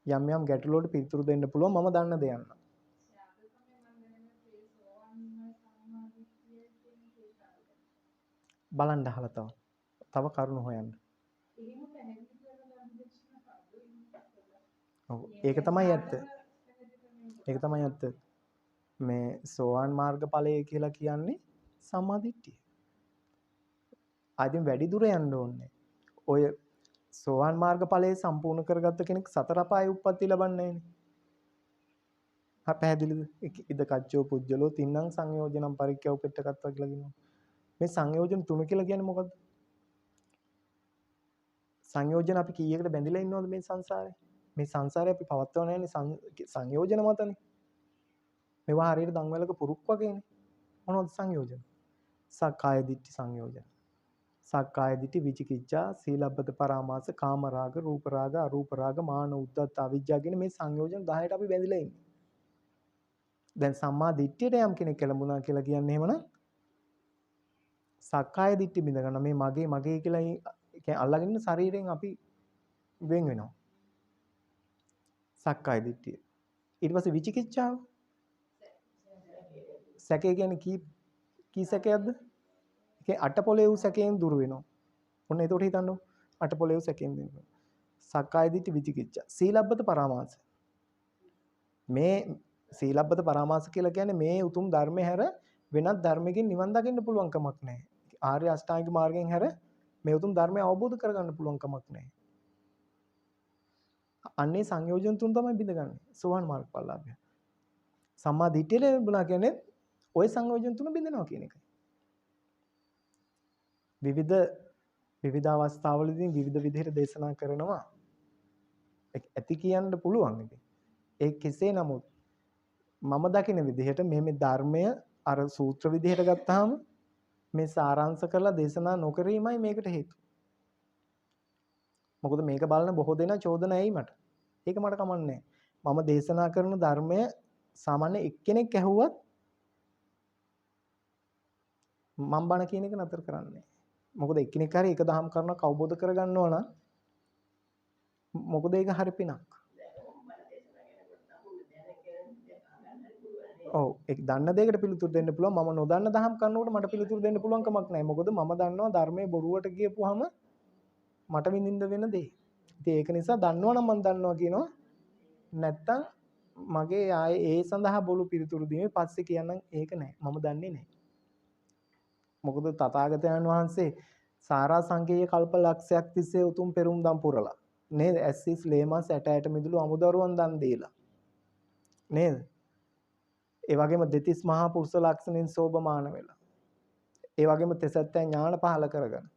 යම් යම් ගැටලු වලට පිළිතුරු දෙන්න පුළුවන් මම දන්න දේ යන්න. බලන්න අහලා තව කරුණු හොයන්න. ඔව් ඒක තමයි ඇත්ත. ඒක තමයි ඇත්ත. මේ සෝවාන් මාර්ගඵලය කියලා කියන්නේ සම්මා දිට්ඨිය. ආදින් වැඩි දුර යන්න ඕනේ. ඔය සෝවාන් මාර්ගඵලයේ සම්පූර්ණ කරගත්ත කෙනෙක් සතර පායේ උප්පත්ති ලබන්නේ නැහැනේ. හා පැහැදිලිද? ඉද කච්චෝ පුජ්‍යලෝ තින්නම් සංයෝජනම් පරික්ඛ්‍ය උපෙට්ඨකත්වා කියලා කියනවා. මේ සංයෝජන තුන කියලා කියන්නේ මොකද්ද? සංයෝජන අපි කීයකට බැඳිලා ඉන්නවද මේ සංසාරේ? මේ සංසාරේ අපි පවත්වන නැන්නේ සංයෝජන මතනේ. මේවා හරියට දන්වැලක පුරුක් වගේනේ. මොනවද සංයෝජන? සක්කාය දිට්ඨි සංයෝජන. සක්කාය දිට්ඨි විචිකිච්ඡා සීලබ්බත පරාමාස කාමරාග රූපරාග අරූපරාග මාන උද්ධච්ච අවිජ්ජා කියන මේ සංයෝජන 10ට අපි බැඳිලා ඉන්නේ. දැන් සම්මා දිට්ඨියට යම් කෙනෙක් කැළඹුණා කියලා කියන්නේ එහෙමනම් සක්කාය දිට්ඨි බිඳ ගන්න මේ මගේ කියලා කියන්නේ අල්ලගෙන ඉන්න ශරීරයෙන් අපි වෙන් වෙනවා. සක්කාය දිට්ඨිය. ඊට පස්සේ විචිකිච්ඡාව. සැකේ කියන්නේ කී සැකයක්ද? ඒකේ අටපොලේ වූ සැකයෙන් දුර වෙනවා. ඔන්න එතකොට හිතන්න අටපොලේ වූ සැකයෙන් දුර වෙනවා. සක්කාය දිට්ඨි විචිකිච්ඡා. සීලබ්බත පරාමාස. මේ සීලබ්බත පරාමාස කියලා කියන්නේ මේ උතුම් ධර්මය හැර වෙනත් ධර්මයකින් නිවන් දකින්න පුළුවන් කමක් නැහැ. ආර්ය අෂ්ටාංගික මාර්ගයෙන් හැර මේ උතුම් ධර්මය අවබෝධ කරගන්න පුළුවන් කමක් නැහැ. අන්නේ සංයෝජන තුන තමයි බිඳගන්නේ. සෝවාන් මාර්ගඵලලාභය. සම්මා දිට්ඨිය ලැබුණා කියන්නේ ওই සංයෝජන තුන බිඳනවා කියන එකයි. විවිධ අවස්ථාවලදී විවිධ විදිහට දේශනා කරනවා. ඇති කියන්න පුළුවන් ඉතින්. ඒ කෙසේ නමුත් මම දකින විදිහට මේ ධර්මය අර සූත්‍ර විදිහට ගත්තාම මේ සාරාංශ කරලා දේශනා නොකිරීමයි මේකට හේතුව. මොකද මේක බලන බොහෝ දෙනා චෝදනා ඇයි මට. ඒක මට කමන්නේ මම දේශනා කරන ධර්මය සාමාන්‍ය එක්කෙනෙක් ඇහුවත් මම බණ කියන එක නතර කරන්නේ. මොකද එක්කෙනෙක් හරි එක දහම් කරුණක් අවබෝධ කරගන්නවා නම් මොකද ඒක හරි පිනක්. ඔව් ඒක දන්න දෙයකට පිළිතුරු දෙන්න පුළුවන්. මම නොදන්න දහම් කරුණකට මට පිළිතුරු දෙන්න පුළුවන් කමක් නැහැ. මොකද මම දන්නවා ධර්මයේ බොරුවට කියපුවාම මට විඳින්න වෙන දේ. ඉතින් ඒක නිසා දන්නවනම් මම දන්නවා කියනවා. නැත්තම් මගේ ආයේ ඒ සඳහා බොරු පිළිතුරු දීමේ පස්සේ කියන්නම් ඒක නැහැ. මම දන්නේ නැහැ. මොකද තථාගතයන් වහන්සේ සාරා සංකේය කල්ප ලක්ෂයක් තිස්සේ උතුම් පෙරුම් දම් පුරලා නේද? ඇස්සිස් ලේමස් ඇට මිදුළු අමුදරුවන් දන් දීලා නේද? ඒ වගේම දෙතිස් මහා පුරුෂ ලක්ෂණින් සෝභමාන වෙලා. ඒ වගේම තෙසත්ත්‍ය ඥාන පහල කරගෙන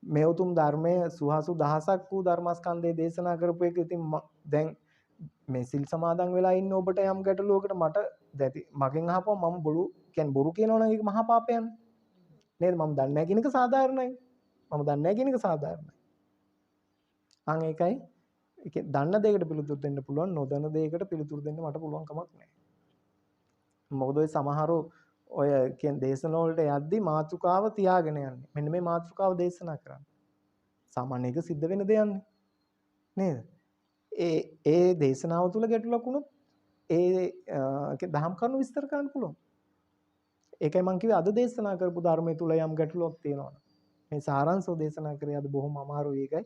මේ උතුම් ධර්මයේ සුහසු දහසක් වූ ධර්මස්කන්ධය දේශනා කරපු එක ඉතින් දැන් මේ සිල් සමාදන් වෙලා ඉන්න ඔබට යම් ගැටලුවකට මට දැති මගෙන් අහපුවම මම බොරු කියනවනම් ඒක මහා පාපයක්නේ නේද? මම දන්නේ නැහැ කියන එක සාධාරණයි. මම දන්නේ නැහැ කියන එක සාධාරණයි. අන් ඒකයි ඒක දන්න දෙයකට පිළිතුරු දෙන්න පුළුවන් නොදන්න දෙයකට පිළිතුරු දෙන්න මට පුළුවන් කමක් නැහැ. මොකද ඔය සමහරව ඔය කියන දේශන වලට යද්දි මාතෘකාව තියාගෙන යන්නේ. මෙන්න මේ මාතෘකාව දේශනා කරන්නේ. සාමාන්‍ය එක සිද්ධ වෙන දෙයක්නේ. නේද? ඒ දේශනාව තුළ ගැටලුවක් වුණොත් ඒ දහම් කරුණු විස්තර කරන්න පුළුවන්. ඒකයි මම කිව්වේ අද දේශනා කරපු ධර්මයේ තුල යම් ගැටලුවක් තියෙනවා. මේ සාරාංශව දේශනා කරේ අද බොහොම අමාරුයි ඒකයි.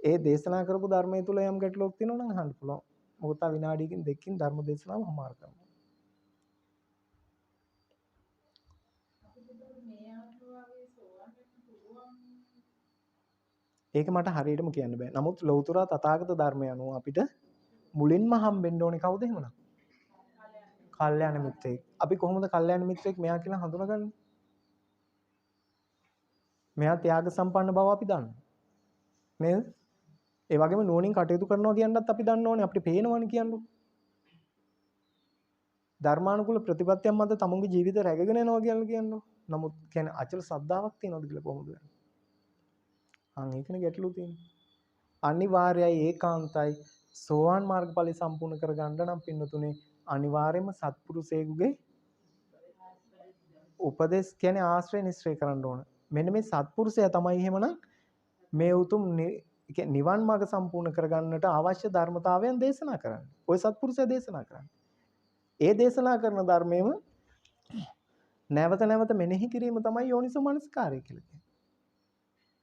ඒ දේශනා කරපු ධර්මයේ තුල යම් ගැටලුවක් තියෙනවා නම් අහන්න පුළුවන්. මොකද තා විනාඩියකින් දෙකකින් ධර්ම දේශනාව හමාර කරනවා. ඒක මට හරියටම කියන්න බෑ. නමුත් ලෞතර තථාගත ධර්මය අනුව අපිට මුලින්ම හම්බෙන්න ඕනේ කවුද එහෙමනම්? කල්යාණ මිත්‍රයෙක්. අපි කොහොමද කල්යාණ මිත්‍රයෙක් මෙයා කියලා හඳුනගන්නේ? මෙයා ත්‍යාග සම්පන්න බව අපි දන්නවා. නේද? ඒ වගේම නුවණින් කටයුතු කරනවා කියනවත් අපි දන්න ඕනේ. අපිට පේනවනේ කියන්නේ. ධර්මානුකූල ප්‍රතිපත්තියක් මත තමුන්ගේ ජීවිත රැකගෙන යනවා කියලා කියනවා. නමුත් කියන්නේ අචල ශ්‍රද්ධාවක් තියනවද කියලා කොහොමද වෙන්නේ? ඒකනේ ගැටලුව තියෙන්නේ. අනිවාර්යයි ඒකාන්තයි සෝවාන් මාර්ගඵලය සම්පූර්ණ කරගන්න නම් පින්නතුනේ අනිවාර්යයෙන්ම සත්පුරුෂයෙකුගේ උපදේශ කියන්නේ ආශ්‍රය නිශ්චය කරන්න ඕන. මෙන්න මේ සත්පුරුෂයා තමයි එහෙමනම් මේ උතුම් කියන්නේ නිවන් මාර්ග සම්පූර්ණ කරගන්නට අවශ්‍ය ධර්මතාවයන් දේශනා කරන්නේ. ওই සත්පුරුෂයා දේශනා කරන්නේ. ඒ දේශනා කරන ධර්මයේම නැවත නැවත මෙනෙහි කිරීම තමයි යෝනිසෝ මනසිකාරය කියලා කියන්නේ.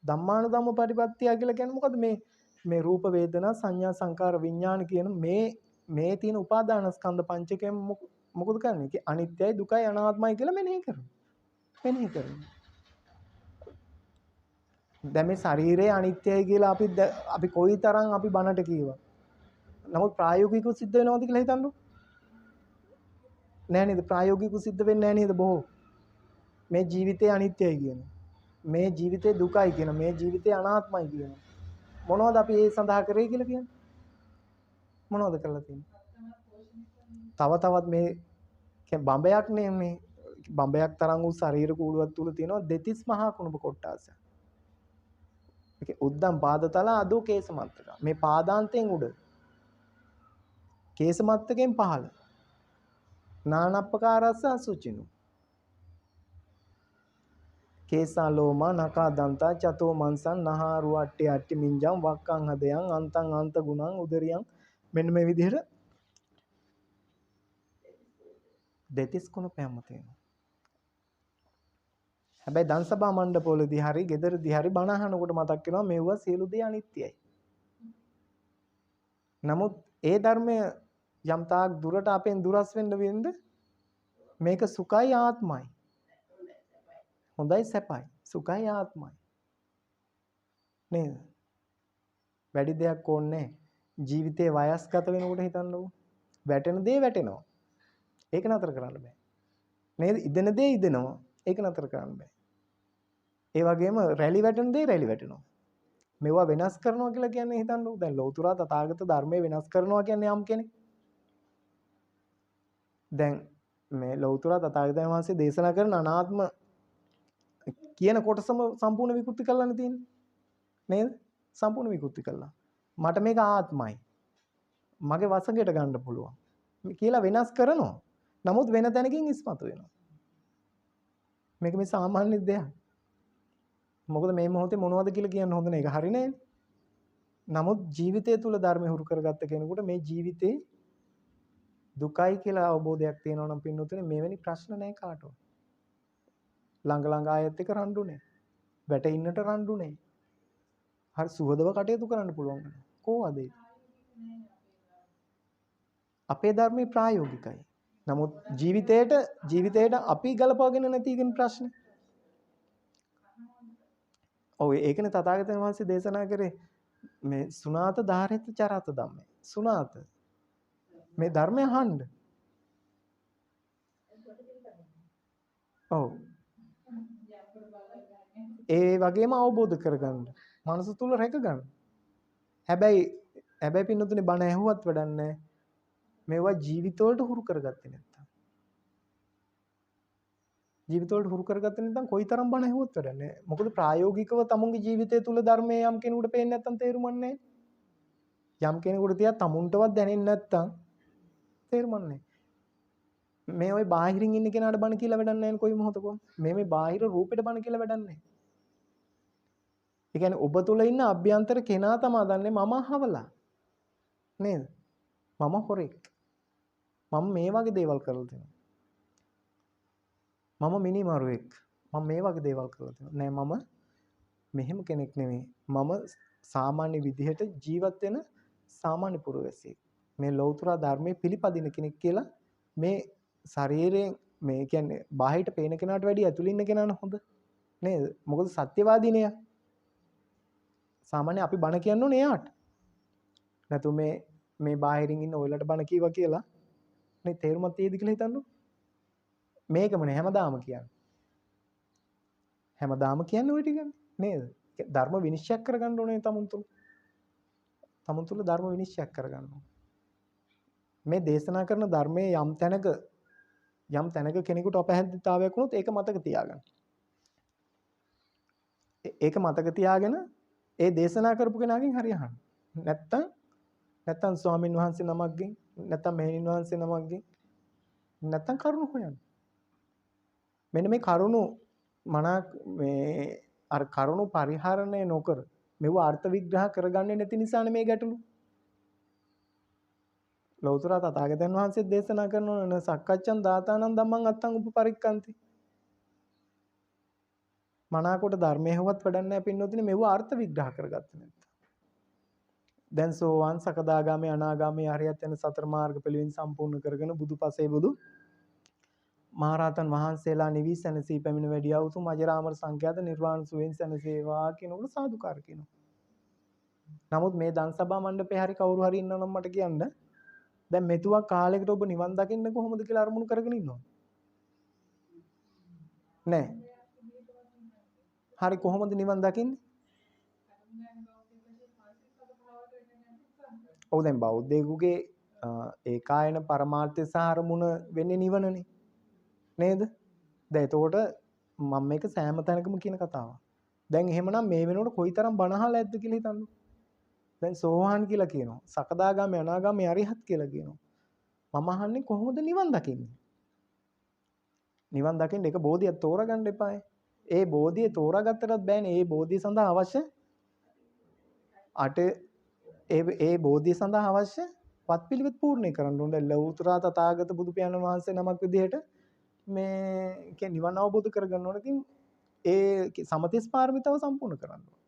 ධම්මානුධම්ම පරිපත්තිය කියලා කියන්නේ මොකද්ද? මේ රූප වේදනා සංඥා සංකාර විඥාන කියන මේ තියෙන උපාදාන ස්කන්ධ පංචකයෙන් මොකද කරන්නේ? අනිත්‍යයි දුකයි අනාත්මයි කියලා මෙනෙහි කරනවා. මෙනෙහි කරනවා. දැන් මේ ශරීරය අනිත්‍යයි කියලා අපි කොයිතරම් අපි බනට කියවා. නමුත් ප්‍රායෝගිකව සිද්ධ වෙනවද කියලා හිතන්නකො. නෑ නේද? ප්‍රායෝගිකව සිද්ධ වෙන්නේ නෑ නේද බොහෝ. මේ ජීවිතය අනිත්‍යයි කියන. මේ ජීවිතේ දුකයි කියන. මේ ජීවිතේ අනාත්මයි කියන. මොනවද අපි ඒ සඳහා කරේ කියලා කියන්නේ? මොනවද කරලා තියෙන්නේ? තව තවත් මේ බඹයක් නේ මේ බඹයක් තරම් වූ ශරීර කූඩුවක් තුල තියෙනවා දෙතිස් මහා කුණප කොට්ටාසයක්. ඒකේ උද්දම් පාදතල අදෝ කේසමත්තක. මේ පාදාන්තයෙන් උඩ. කේසමත්තකෙන් පහළ. නානප්පකාරස්ස අසුචිනු. කේසා ලෝමා නකා දන්තා චතෝ මන්සං නහාරු අට්ටි අට්ටි මින්ජං වක්කං හදයන් අන්තං අන්ත ගුණං උදරියං මෙන්න මේ විදිහට දෙතිස් කුණ පැම්ම තියෙනවා. හැබැයි දන්සභා මණ්ඩපවලදී හරි ගෙදරදී හරි බණ අහනකොට මතක් වෙනවා මේවා සියලු දේ අනිත්‍යයි. නමුත් ඒ ධර්මය යම් තාක් දුරට අපෙන් දුරස් වෙන්න වෙන්න මේක සුඛයි ආත්මයි. හොඳයි සැපයි. සුඛයි ආත්මයි. නේද? වැඩි දෙයක් ඕනේ ජීවිතේ වයස්ගත වෙනකොට හිතන්නකෝ. වැටෙන දේ වැටෙනවා. ඒක නතර කරන්න බෑ. නේද? ඉදෙන දේ ඉදෙනවා. ඒක නතර කරන්න බෑ. ඒ වගේම රැලි වැටෙන දේ රැලි වැටෙනවා. මේවා වෙනස් කරනවා කියලා කියන්නේ හිතන්නකෝ. දැන් ලෞතර තථාගත ධර්මයේ වෙනස් කරනවා කියන්නේ යම් කෙනෙක්. දැන් මේ ලෞතර තථාගතයන් වහන්සේ දේශනා කරන අනාත්ම කියන කොටසම සම්පූර්ණ විකෘති කරලානේ තියෙන්නේ. නේද? සම්පූර්ණ විකෘති කළා. මට මේක ආත්මයි. මගේ වසඟයට ගන්න පුළුවන්. කියලා වෙනස් කරනවා. නමුත් වෙන තැනකින් ඉස්මතු වෙනවා. මේක මේ සාමාන්‍ය දෙයක්. මොකද මේ මොහොතේ මොනවද කියලා කියන්න හොඳ නෑ. ඒක හරි නෑනේ. නමුත් ජීවිතය තුල ධර්මය හුරු කරගත්ත කෙනෙකුට මේ ජීවිතේ දුකයි කියලා අවබෝධයක් තියෙනවා නම් පින්නතුනේ මෙවැනි ප්‍රශ්න නෑ කාටවත්. ළඟ ආයෙත් එක රණ්ඩු නෑ. වැටෙන්නට රණ්ඩු නෑ. හරි සුහදව කටයුතු කරන්න පුළුවන්. කොහොමද ඒක? අපේ ධර්මයේ ප්‍රායෝගිකයි. නමුත් ජීවිතේට අපි ගලපගෙන නැති කියන ප්‍රශ්නේ. ඔව් ඒකනේ තථාගතයන් වහන්සේ දේශනා කරේ මේ සුනාත ධාරිත චරත ධම්මේ. සුනාත මේ ධර්මය අහන්න. ඔව්. ඒ වගේම අවබෝධ කරගන්න. මනස තුල රැක ගන්න. හැබැයි පින්නතුනේ බණ ඇහුවත් වැඩක් නැහැ. මේවා ජීවිතවලට හුරු කරගත්තේ නැත්තම්. ජීවිතවලට හුරු කරගත්තේ නැත්නම් කොයිතරම් බණ ඇහුවත් වැඩක් නැහැ. මොකද ප්‍රායෝගිකව තමුන්ගේ ජීවිතය තුල ධර්මයේ යම් කෙනෙකුට පේන්නේ නැත්නම් තේරුම් නැහැ. යම් කෙනෙකුට තියා තමුන්ටවත් දැනෙන්නේ නැත්නම් තේරුම් නැහැ. මේ ওই බාහිරින් ඉන්න කෙනාට බණ කියලා වැඩක් නැහැ කොයි මොහොතකෝ. මේ බාහිර රූපෙට බණ කියලා වැඩක් නැහැ. ඒ කියන්නේ ඔබ තුල ඉන්න අභ්‍යන්තර කෙනා තමයි දන්නේ මම අහවලා. නේද? මම හොරෙක්. මම මේ වගේ දේවල් කරලා තියෙනවා. මම මිනිමරුවෙක්. මම මේ වගේ දේවල් කරලා තියෙනවා. නෑ මම මෙහෙම කෙනෙක් නෙමෙයි. මම සාමාන්‍ය විදිහට ජීවත් වෙන සාමාන්‍ය පුරවැසියෙක්. මේ ලෞතර ධර්මයේ පිළිපදින කෙනෙක් කියලා මේ ශරීරයෙන් මේ කියන්නේ බාහිරට පේන කෙනාට වැඩිය ඇතුළේ ඉන්න කෙනාන හොඳ නේද? මොකද සත්‍යවාදීනේ. සාමාන්‍ය අපි බණ කියන්න ඕනේ එයාට. නැතු මේ බාහිරින් ඉන්න ඔයලට බණ කීවා කියලා නේ තේරුමක් තියෙද කියලා හිතන්නකො. මේකමනේ හැමදාම කියන්නේ. හැමදාම කියන්නේ ඔය ටිකනේ නේද? ධර්ම විනිශ්චය කරගන්න ඕනේ තමුන් තුල. තමුන් තුල ධර්ම විනිශ්චය කරගන්න ඕනේ. මේ දේශනා කරන ධර්මයේ යම් තැනක කෙනෙකුට අපහැදිතාවයක් වුණොත් ඒක මතක තියාගන්න. ඒක මතක තියාගෙන ඒ දේශනා කරපු කෙනාගෙන් හරි අහන්න. නැත්තම් ස්වාමින් වහන්සේ නමක්ගෙන් නැත්තම් මෙහෙණින් වහන්සේ නමක්ගෙන් නැත්තම් කරුණු හොයන්න. මෙන්න මේ කරුණු මනක් මේ අර කරුණු පරිහරණය නොකර මෙව අර්ථ විග්‍රහ කරගන්නේ නැති නිසානේ මේ ගැටලු. ලෞතර තථාගතයන් වහන්සේ දේශනා කරනවා සක්කච්ඡන් දාතානං ධම්මං අත්තං උපපරික්කන්ති. මනාකොට ධර්මයේ හොවත් වැඩක් නැහැ පින්නොතිනේ මෙව අර්ථ විග්‍රහ කරගත්තේ නැත්නම්. දැන් සෝවාන් සකදාගාමී අනාගාමී අරියත් යන සතර මාර්ග පිළිවෙන් සම්පූර්ණ කරගෙන බුදුපසේ බුදු මහරහතන් වහන්සේලා නිවි සැනසී පැමිණ වැඩියා උතුම් අජරාමර සංඛ්‍යාත නිර්වාණ සුවෙන් සැනසේවා කියනකොට සාදුකාර කියනවා. නමුත් මේ දන් සභා මණ්ඩපේ හරි කවුරු හරි ඉන්නවනම් මට කියන්න දැන් මෙතුවක් කාලයකට ඔබ නිවන් දකින්න කොහොමද කියලා අරමුණු කරගෙන ඉන්නවද? නෑ. හරි කොහොමද නිවන් දකින්නේ? ඔව් දැන් බෞද්ධයෙකුගේ ඒකායන පරමාර්ථය සහ අරමුණ වෙන්නේ නිවනනේ. නේද? දැන් එතකොට මම මේක සෑම තැනකම කියන කතාවක්. දැන් එහෙමනම් මේ වෙනකොට කොයිතරම් බණහල ඇද්ද කියලා හිතන්න. දැන් සෝවාන් කියලා කියනවා. සකදාගාමී අනාගාමී අරිහත් කියලා කියනවා. මම අහන්නේ කොහොමද නිවන් දකින්නේ? නිවන් දකින්න එක බෝධියක් තෝරගන්න එපායි. ඒ බෝධිය තෝරාගත්තටත් බෑනේ. ඒ බෝධිය සඳහා අවශ්‍ය ඒ බෝධිය සඳහා අවශ්‍ය පත්පිළිවෙත් පූර්ණේ කරන්න ඕනේ. ලෞතර තථාගත බුදු පියාණන් වහන්සේ නමක් විදිහට මේ කියන්නේ නිවන අවබෝධ කරගන්න ඕනේ. ඉතින් ඒ සමතේස් පාරමිතාව සම්පූර්ණ කරන්න ඕනේ.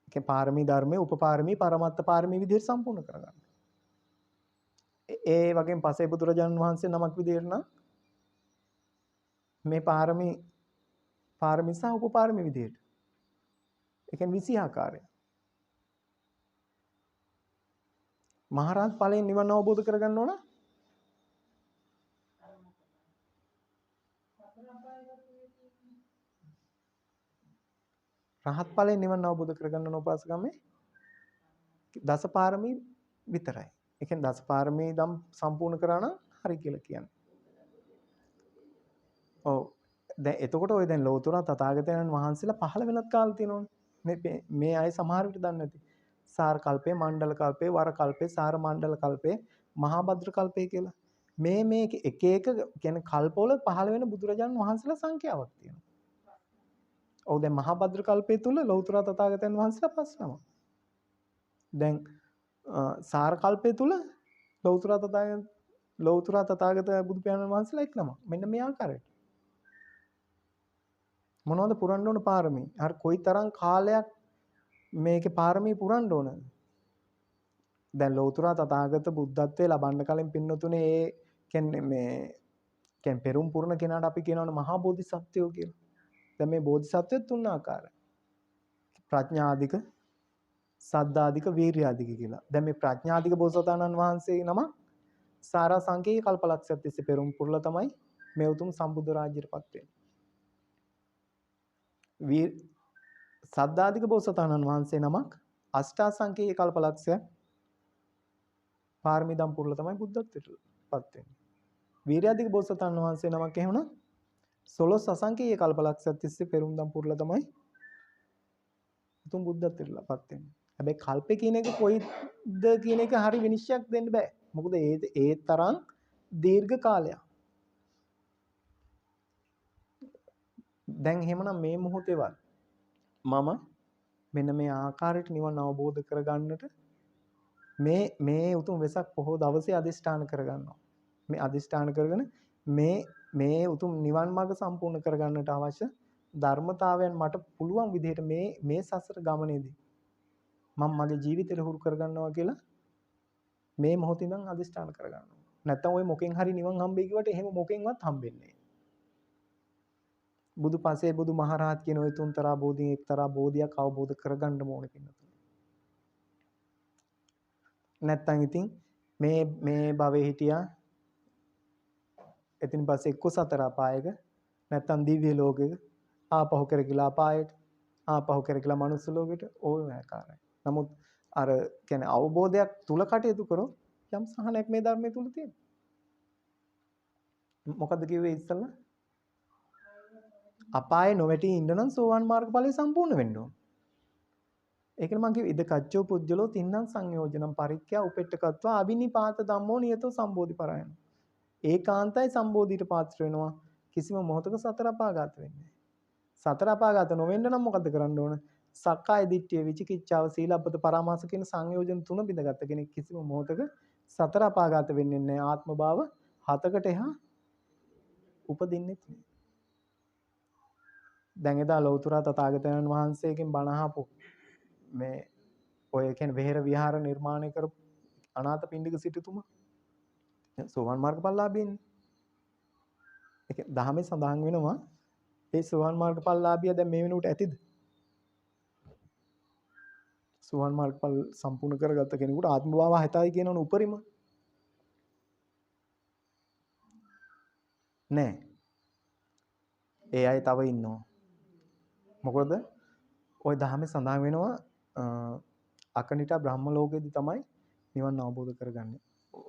ඒ පාරමී ධර්මයේ උපපාරමී පරමත්ත පාරමී විදිහට සම්පූර්ණ කරගන්න. ඒ වගේම පසේ බුදුරජාණන් වහන්සේ නමක් විදිහට නම් මේ පාරමී සහ උපපාරමී විදිහට. ඒ කියන්නේ 20 ආකාරය. මහරහත් ඵලයෙන් නිවන අවබෝධ කරගන්න ඕන. රහත් ඵලයෙන් නිවන අවබෝධ කරගන්න ඕන උපාසකම්මේ දසපාරමී විතරයි. ඒ කියන්නේ දසපාරමී දම් සම්පූර්ණ කරා නම් හරි කියලා කියන්නේ. ඔව්. දැන් එතකොට ඔය දැන් ලෝතුරා තථාගතයන් වහන්සේලා පහළ වෙනත් කාල තියෙනවනේ. මේ අය සමහර විට දන්නේ නැති. සාර කල්පේ, මණ්ඩල කල්පේ, වර කල්පේ, සාර මණ්ඩල කල්පේ, මහා භද්‍ර කල්පේ කියලා. මේ එක කියන්නේ කල්පවල පහළ වෙන බුදුරජාණන් වහන්සේලා සංඛ්‍යාවක් තියෙනවා. ඔව් දැන් මහා භද්‍ර කල්පේ තුල ලෞතර තථාගතයන් වහන්සේලා 5 නමක්. දැන් සාර කල්පේ තුල ලෞතර තථාගත බුදු පියාණන් වහන්සේලා 1 නමක්. මෙන්න මේ ආකාරයට. මොනවද පුරන්න ඕන පාරමී? හරි කොයිතරම් කාලයක් මේකේ පාරමී පුරන්න ඕනද? දැන් ලෞතර තථාගත බුද්ධත්වයේ ලබන්න කලින් පින්නතුනේ ඒ කියන්නේ මේ කියන්නේ පෙරම් පුරණ කෙනාට අපි කියනවනේ මහා බෝධිසත්වයෝ කියලා. දැන් මේ බෝධිසත්වයෝ 3 ආකාරයි. ප්‍රඥාධික, සද්ධාධික, වීර්‍යාධික කියලා. දැන් මේ ප්‍රඥාධික බෝසතාණන් වහන්සේ නම සාරා සංකේය කල්පලක්ෂයක් තිස්සේ පෙරම් පුරලා තමයි මේ උතුම් සම්බුද්ධ රාජ්‍යයටපත් වෙන්නේ. සද්ධාධික බෝසතාණන් වහන්සේ නමක් අෂ්ටාසංකේය කල්පලක්ෂයක් පාරමී දම් පුරලා තමයි බුද්ධත්වයටපත් වෙන්නේ. වීර්‍යාධික බෝසතාණන් වහන්සේ නමක් එහෙමනම් 16 අසංකේය කල්පලක්ෂයක් තිස්සේ පෙරම් දම් පුරලා තමයි උතුම් බුද්ධත්වයටපත් වෙන්නේ. හැබැයි කල්පේ කියන එක කොයිද කියන එක හරි විනිශ්චයක් දෙන්න බෑ. මොකද ඒ තරම් දීර්ඝ කාලයක්. දැන් එහෙමනම් මේ මොහොතේවත් මම මෙන්න මේ ආකාරයට නිවන අවබෝධ කරගන්නට මේ උතුම් වෙසක් පොහොය දවසේ අදිෂ්ඨාන කරගන්නවා. මේ අදිෂ්ඨාන කරගෙන මේ උතුම් නිවන් මාර්ග සම්පූර්ණ කරගන්නට අවශ්‍ය ධර්මතාවයන් මට පුළුවන් විදිහට මේ සසර ගමනේදී මම මගේ ජීවිතේට හුරු කරගන්නවා කියලා මේ මොහොතේ ඉඳන් අදිෂ්ඨාන කරගන්නවා. නැත්තම් ඔය මොකෙන් හරි නිවන් හම්බෙයි කිව්වට එහෙම මොකෙන්වත් හම්බෙන්නේ නැහැ. බුදු පසේ බුදු මහරහත් කියන ওই තුන්තරා බෝධියෙන් එක්තරා බෝධියක් අවබෝධ කරගන්න ඕනේ පින්නතුනි. නැත්තම් ඉතින් මේ භවයේ හිටියා එතින් පස්සේ එක්ක සතර අපායක නැත්තම් දිව්‍ය ලෝකෙක ආපහු කරගිලා අපායට ආපහු කරගිලා මනුස්ස ලෝකෙට ඕම ආකාරයි. නමුත් අර කියන්නේ අවබෝධයක් තුල කටයුතු කරොත් යම් සහනයක් මේ ධර්මයේ තුල තියෙනවා. මොකද්ද කිව්වේ ඉස්සෙල්ලා? අපායේ නොවැටි ඉන්න නම් සෝවාන් මාර්ගඵලය සම්පූර්ණ වෙන්න ඕන. ඒකනේ මම කිව්වේ ඉද කච්චෝ පුජ්‍යලෝ තින්නම් සංයෝජනම් පරික්ඛ්‍යා උපෙට්ඨකත්වා අබිනිපාත ධම්මෝ නියතෝ සම්බෝධි පරායන. ඒකාන්තයි සම්බෝධියට පාත්‍ර වෙනවා. කිසිම මොහොතක සතර අපාගත වෙන්නේ නැහැ. සතර අපාගත නොවෙන්න නම් මොකද කරන්න ඕන? සක්කාය දිට්ඨිය, විචිකිච්ඡාව, සීලබ්බත පරාමාස කියන සංයෝජන තුන බිඳගත්ත කෙනෙක් කිසිම මොහොතක සතර අපාගත වෙන්නේ නැහැ. ආත්ම භාව 7කට එහා උපදින්නෙත් නැහැ. දැන් එදා ලෞතර තථාගතයන් වහන්සේගෙන් බණ අහපු මේ ඔය කියන්නේ වෙහෙර විහාර නිර්මාණය කරපු අනාථපිණ්ඩික සිටුතුමා සෝවාන් මාර්ගඵලලාභීන්නේ. ඒක දහමේ සඳහන් වෙනවා. ඒ සෝවාන් මාර්ගඵලලාභියා දැන් මේ වෙනකොට ඇතිද? සෝවාන් මාර්ගඵල සම්පූර්ණ කරගත්ත කෙනෙකුට ආත්ම භාව 7යි කියනවනේ උපරිම. නෑ. ඒ අය තව ඉන්නවා. මොකද ওই දහමේ සඳහන් වෙනවා අකනිට බ්‍රහ්ම ලෝකෙදී තමයි නිවන් අවබෝධ කරගන්නේ.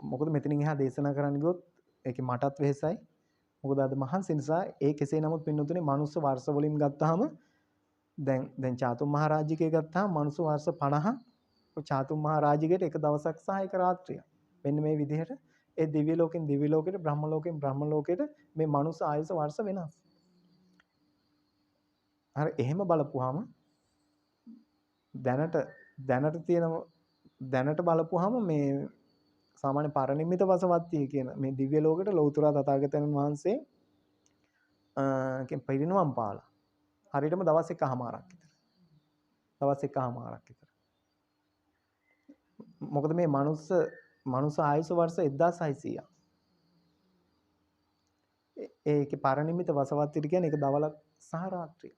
මොකද මෙතනින් එහා දේශනා කරන්න ගියොත් ඒකේ මටත් වෙහෙසයි. මොකද අද මහන්සි නිසා ඒ කෙසේ නමුත් පින්නතුනේ මනුස්ස වර්ෂ වලින් ගත්තාම දැන් චාතුම් මහරජිකේ ගත්තාම මනුස්ස වර්ෂ 50 ඔය චාතුම් මහරජිකේට එක දවසක් සහ එක රාත්‍රියක්. මෙන්න මේ විදිහට ඒ දිව්‍ය ලෝකෙන් දිව්‍ය ලෝකෙට බ්‍රහ්ම ලෝකෙන් බ්‍රහ්ම ලෝකෙට මේ මනුස්ස ආයුෂ වර්ෂ වෙනස්. හරි එහෙම බලපුවාම දැනට බලපුවාම මේ සාමාන්‍ය පරිනිම්මිත වසවත්තිය කියන මේ දිව්‍ය ලෝකෙට ලෞතර තථාගතයන් වහන්සේ පිරිනිවන් පාලා හරියටම දවස් 1කමාරක් විතර. දවස් 1කමාරක් විතර. මොකද මේ මනුස්ස ආයුෂ වර්ෂ 1600ක්. ඒකේ පරිනිම්මිත වසවත්තිය කියන්නේ ඒක දවලක් සහ රාත්‍රිය.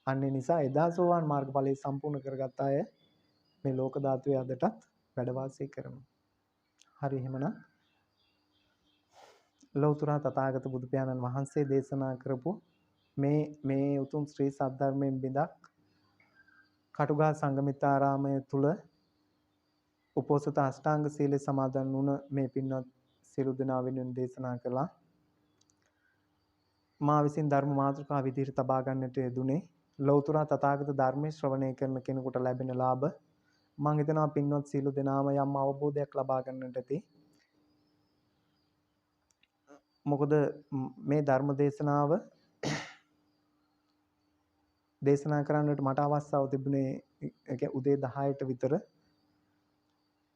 අන්නේ නිසා එදා සෝවාන් මාර්ගඵලයේ සම්පූර්ණ කරගත් අය මේ ලෝක ධාතුවේ අදටත් වැඩ වාසය කරනවා. හරි එහෙමනම් ලෞතර තථාගත බුදු පියාණන් වහන්සේ දේශනා කරපු මේ උතුම් ශ්‍රී සද්ධර්මයෙන් බිඳක් කටුගහ සංඝමිත්‍රාරාමය තුල උපෝසත අෂ්ටාංග සීලය සමාදන් වුණ මේ පින්වත් සියලු දෙනා වෙනුවෙන් දේශනා කළා. මා විසින් ධර්ම මාතෘකාව විදිහට තබා ගන්නට යෙදුනේ ලෞතර තථාගත ධර්මයේ ශ්‍රවණය කරන කෙනෙකුට ලැබෙන ලාභ මම හිතනවා පින්වත් සියලු දෙනාම යම් අවබෝධයක් ලබා ගන්නට ඇති. මොකද මේ ධර්ම දේශනාව දේශනා කරන්නට මට අවස්ථාව තිබුණේ උදේ 10ට විතර.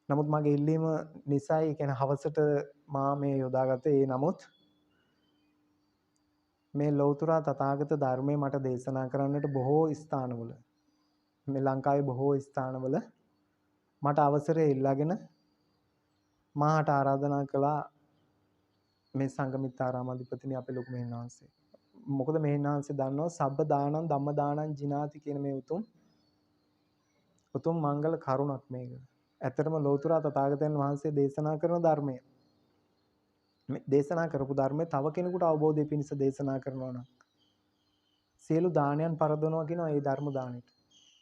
නමුත් මගේ ඉල්ලීම නිසායි කියන්නේ හවසට මා මේ යොදාගත්තේ. ඒ නමුත් මේ ලෞතර තථාගත ධර්මයේ මට දේශනා කරන්නට බොහෝ ස්ථානවල මේ ලංකාවේ බොහෝ ස්ථානවල මට අවසරය ඉල්ලාගෙන මාහට ආරාධනා කළා මේ සංඝමිත්‍රාරාම අධිපතිනි අපේ ලොකු මෙහෙණ වහන්සේ. මොකද මෙහෙණ වහන්සේ දන්නවා සබ්බ දානං ධම්ම දානං ජිනාති කියන මේ උතුම් මංගල කරුණක් මේක. ඇත්තටම ලෞතර තථාගතයන් වහන්සේ දේශනා කරන ධර්මය මේ දේශනා කරපු ධර්මය තව කෙනෙකුට අවබෝධය පිණිස දේශනා කරනවා නම් සියලු දානයන් පරදවනවා කියනවා ඒ ධර්ම දාණයට.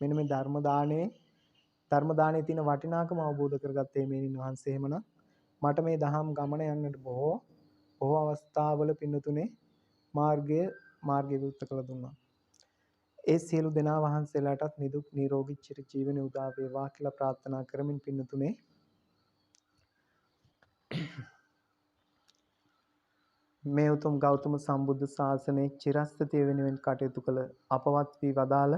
මෙන්න මේ ධර්ම දාණයේ තියෙන වටිනාකම අවබෝධ කරගත්තේ මේ වහන්සේ. එහෙමනම් මට මේ දහම් ගමන යන්නට බොහෝ අවස්ථාවල පින්නතුනේ මාර්ගය විවෘත කළ දුන්නා. ඒ සියලු දෙනා වහන්සේලාටත් නිදුක් නිරෝගී චිර ජීවනයේ උදා වේවා කියලා ප්‍රාර්ථනා කරමින් පින්නතුනේ මේ උතුම් ගෞතම සම්බුද්ධ ශාසනයේ චිරස්ථිතිය වෙනුවෙන් කටයුතු කළ අපවත් වී වදාළ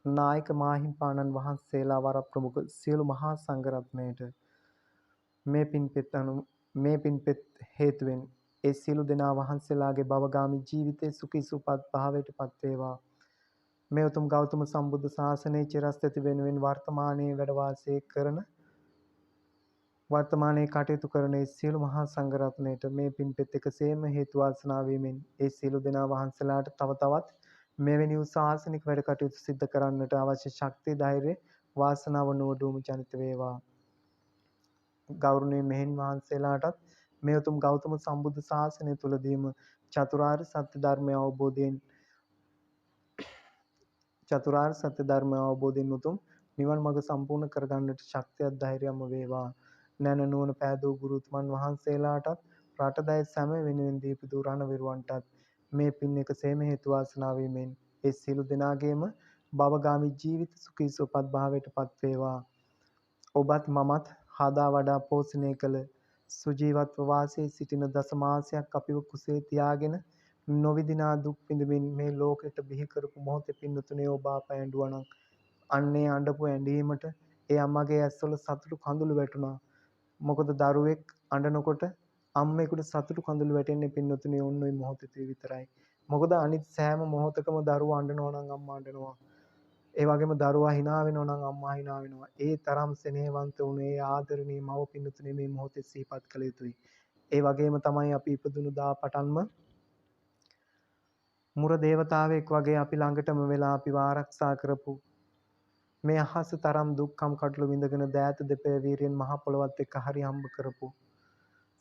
නායක මාහිම්පාණන් වහන්සේලා වර ප්‍රමුඛ සියලු මහා සංඝරත්නයට මේ පින්පෙත් හේතුවෙන් ඒ සියලු දෙනා වහන්සේලාගේ භවගාමී ජීවිතයේ සුඛී සුවපත් භාවයට පත් වේවා. මේ උතුම් ගෞතම සම්බුද්ධ ශාසනයේ චිරස්ථිතිය වෙනුවෙන් වර්තමානයේ කටයුතු කරන ඒ සියලු මහා සංඝරත්නයට මේ පින්පෙත් එකසේම හේතු වාසනා වීමෙන් ඒ සියලු දෙනා වහන්සේලාට තව තවත් මෙවැනි වූ ශාසනික වැඩ කටයුතු සිද්ධ කරන්නට අවශ්‍ය ශක්තිය ධෛර්යය වාසනාව නුවණුම ජනිත වේවා. ගෞරවනීය මෙහෙන් වහන්සේලාටත් මේ උතුම් ගෞතම සම්බුද්ධ ශාසනය තුලදීම චතුරාර්ය සත්‍ය ධර්මය අවබෝධයෙන් උතුම් නිවන් මඟ සම්පූර්ණ කරගන්නට ශක්තියක් ධෛර්යයම වේවා. නැන නුවණ පෑදූ ගුරුතුමන් වහන්සේලාටත් රටදැයි සැම වෙනුවෙන් දීපු රණවිරුවන්ටත් මේ පින් එකසේම හේතු වාසනා වීමෙන් ඒ සියලු දෙනාගේම භවගාමී ජීවිත සුඛී සුවපත් භාවයට පත් වේවා. ඔබත් මමත් හදා වඩා පෝෂණය කළ සුජීවත්ව වාසයේ සිටින දස මාසයක් අපිව කුසේ තියාගෙන නොවිදිනා දුක් විඳමින් මේ ලෝකෙට බිහි කරපු මොහොතේ පින්නතුනේ ඔබ අප ඇඬුවා නම් අන්නේ අඬපු ඇඬීමට ඒ අම්මගේ ඇස්වල සතුටු කඳුළු වැටුණා. මොකද දරුවෙක් අඬනකොට අම්මෙකුට සතුටු කඳුළු වැටෙන්නේ පින්නතුනේ ඔන්න ඔය මොහොතේ විතරයි. මොකද අනිත් සෑම මොහොතකම දරුවා අඬනවා නම් අම්මා අඬනවා. ඒ වගේම දරුවා hina වෙනවා නම් අම්මා hina වෙනවා. ඒ තරම් සෙනෙහවන්ත වුණු ඒ ආදරණීය මව පින්නතුනේ මේ මොහොතේ සිහිපත් කළ යුතුයි. ඒ වගේම තමයි අපි ඉපදුණු දා පටන්ම මුර දේවතාවෙක් වගේ අපි ළඟටම වෙලා අපිව ආරක්ෂා කරපු මේ අහස තරම් දුක්ඛම් කටළු විඳගෙන දෑත දෙපය වීරියෙන් මහ පොළොවත් එක්ක හරි හම්බ කරපු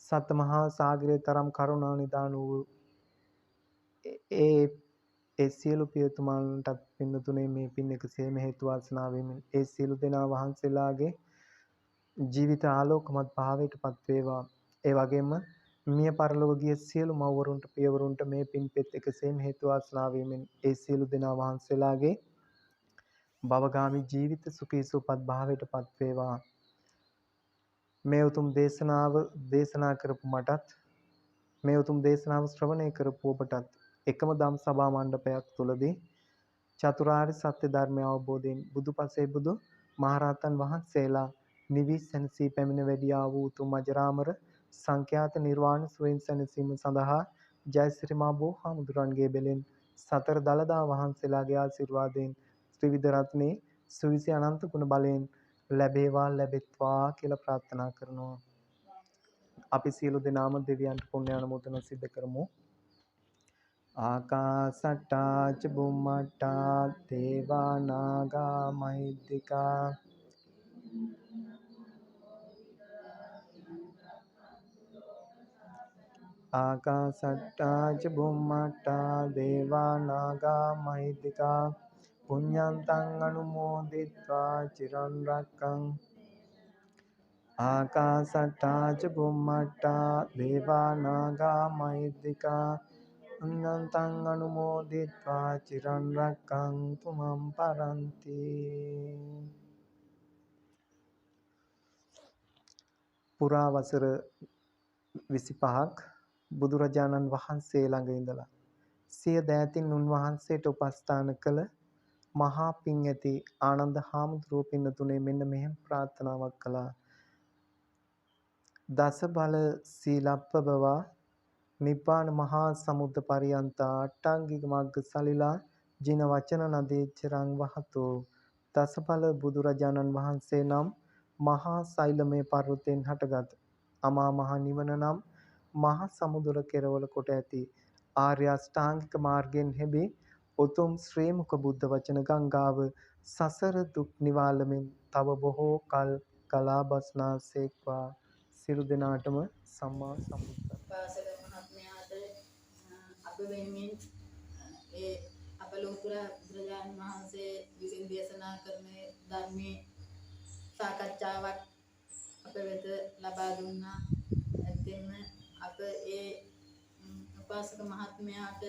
සත් මහා සාගරයේ තරම් කරුණා නිදාන වූ ඒ සියලු පියතුමන්ටත් පින්නතුනේ මේ පින් එකසේම හේතු වාසනා වෙමින් ඒ සියලු දෙනා වහන්සේලාගේ ජීවිත ආලෝකමත් භාවයට පත් වේවා. ඒ වගේම මිය පරලොව ගිය සියලු මව්වරුන්ට පියවරුන්ට මේ පින් පෙත් එකසේම හේතු වාසනා වෙමින් ඒ සියලු දෙනා වහන්සේලාගේ භවගාමි ජීවිත සුඛී සුවපත් භාවයට පත් වේවා. මේ උතුම් දේශනාව දේශනා කරපු මටත් මේ උතුම් දේශනාව ශ්‍රවණය කරපු ඔබටත් එකම ධම් සභා මණ්ඩපයක් තුලදී චතුරාර්ය සත්‍ය ධර්මය අවබෝධයෙන් බුදුපසේ බුදු මහරහතන් වහන්සේලා නිවි සැනසී පැමිණ වැඩියා වූ උතුම් අජරාමර සංඛ්‍යාත නිර්වාණ සුවයෙන් සැනසීම සඳහා ජයසිරි මා බෝහාමුදුරන්ගේ බෙලෙන් සතර දළදා වහන්සේලාගේ ආශිර්වාදයෙන් ත්‍රිවිධ රත්නේ සුවිසි අනන්ත ගුණ බලයෙන් ලැබේවා ලැබෙත්වා කියලා ප්‍රාර්ථනා කරනවා. අපි සියලු දෙනාම දෙවියන්ට පුණ්‍යානුමෝදන සිද්ධ කරමු. ආකාසට්ටා ච බුම්මට්ටා දේවා නාග මහිද්దికා ආකාසට්ටා ච බුම්මට්ටා දේවා නාග මහිද්దికා පුඤ්ඤන්තං අනුමෝදිත්වා චිරන් රැක්කං ආකාසට්ටා ච බුම්මට්ටා දේවා නාග මහිද්దికා පුඤ්ඤන්තං අනුමෝදිත්වා චිරන් රැක්කන්තු මම් පරන්ති. පුරා වසර 25ක් බුදුරජාණන් වහන්සේ ළඟ ඉඳලා සිය දෑතින් උන්වහන්සේට උපස්ථාන කළ මහා පිං ඇති ආනන්ද හාමුදුරුවෝ පින්නතුනේ මෙන්න මෙහෙම ප්‍රාර්ථනාවක් කළා. දස බල සීලප්පබවා නිබ්බාන මහා සමුද්ද පරියන්තා අට්ටංගික මග්ග සලිලා ජින වචන නදී චරං වහතෝ. දස බල බුදුරජාණන් වහන්සේ නම් මහා සෛලමය පර්වතයෙන් හටගත් අමා මහ නිවන නම් මහා සමුදුර කෙරවල කොට ඇති ආර්ය අෂ්ටාංගික මාර්ගයෙන් හෙබි උතුම් ශ්‍රී මුක බුද්ධ වචන ගංගාව සසර දුක් නිවාලමින් තව බොහෝ කල් ගලා බස්නාසේක්වා. සියලු දෙනාටම සම්මා සම්බුද්ධ පාසල මහත්මයාට අප වෙනුවෙන් ඒ අප ලෝතර බුදුරජාණන් වහන්සේ විසින් දේශනා කරන ධර්මයේ සාකච්ඡාවක් අප වෙත ලබා දුන්නා. ඇත්තෙන්ම අප ඒ උපාසක මහත්මයාට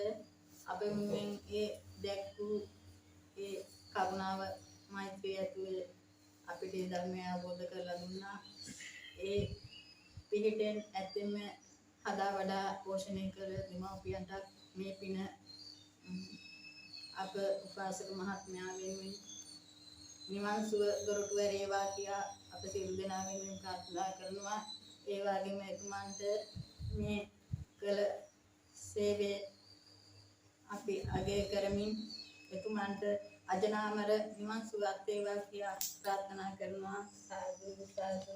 අප වෙනුවෙන් ඒ දැක් වූ ඒ කරුණාව මෛත්‍රිය ඇතුළේ අපිට ධර්මය අවබෝධ කරලා දුන්නා. ඒ පිහිටෙන් ඇත්තෙන්ම හදා වඩා පෝෂණය කළ දෙමව්පියන්ට මේ පින අප උපාසක මහත්මයා වෙනුවෙන් නිවන් සුව දොරටු ඇරේවා කියලා අප සියලු දෙනා වෙනුවෙන් ප්‍රාර්ථනා කරනවා. ඒ වගේම එතුමන්ට මේ කළ සේවය අපි අගය කරමින් එතුමන්ට අජනාමර නිවන් සුවත් වේවා කියලා ප්‍රාර්ථනා කරනවා. සාදු සාදු.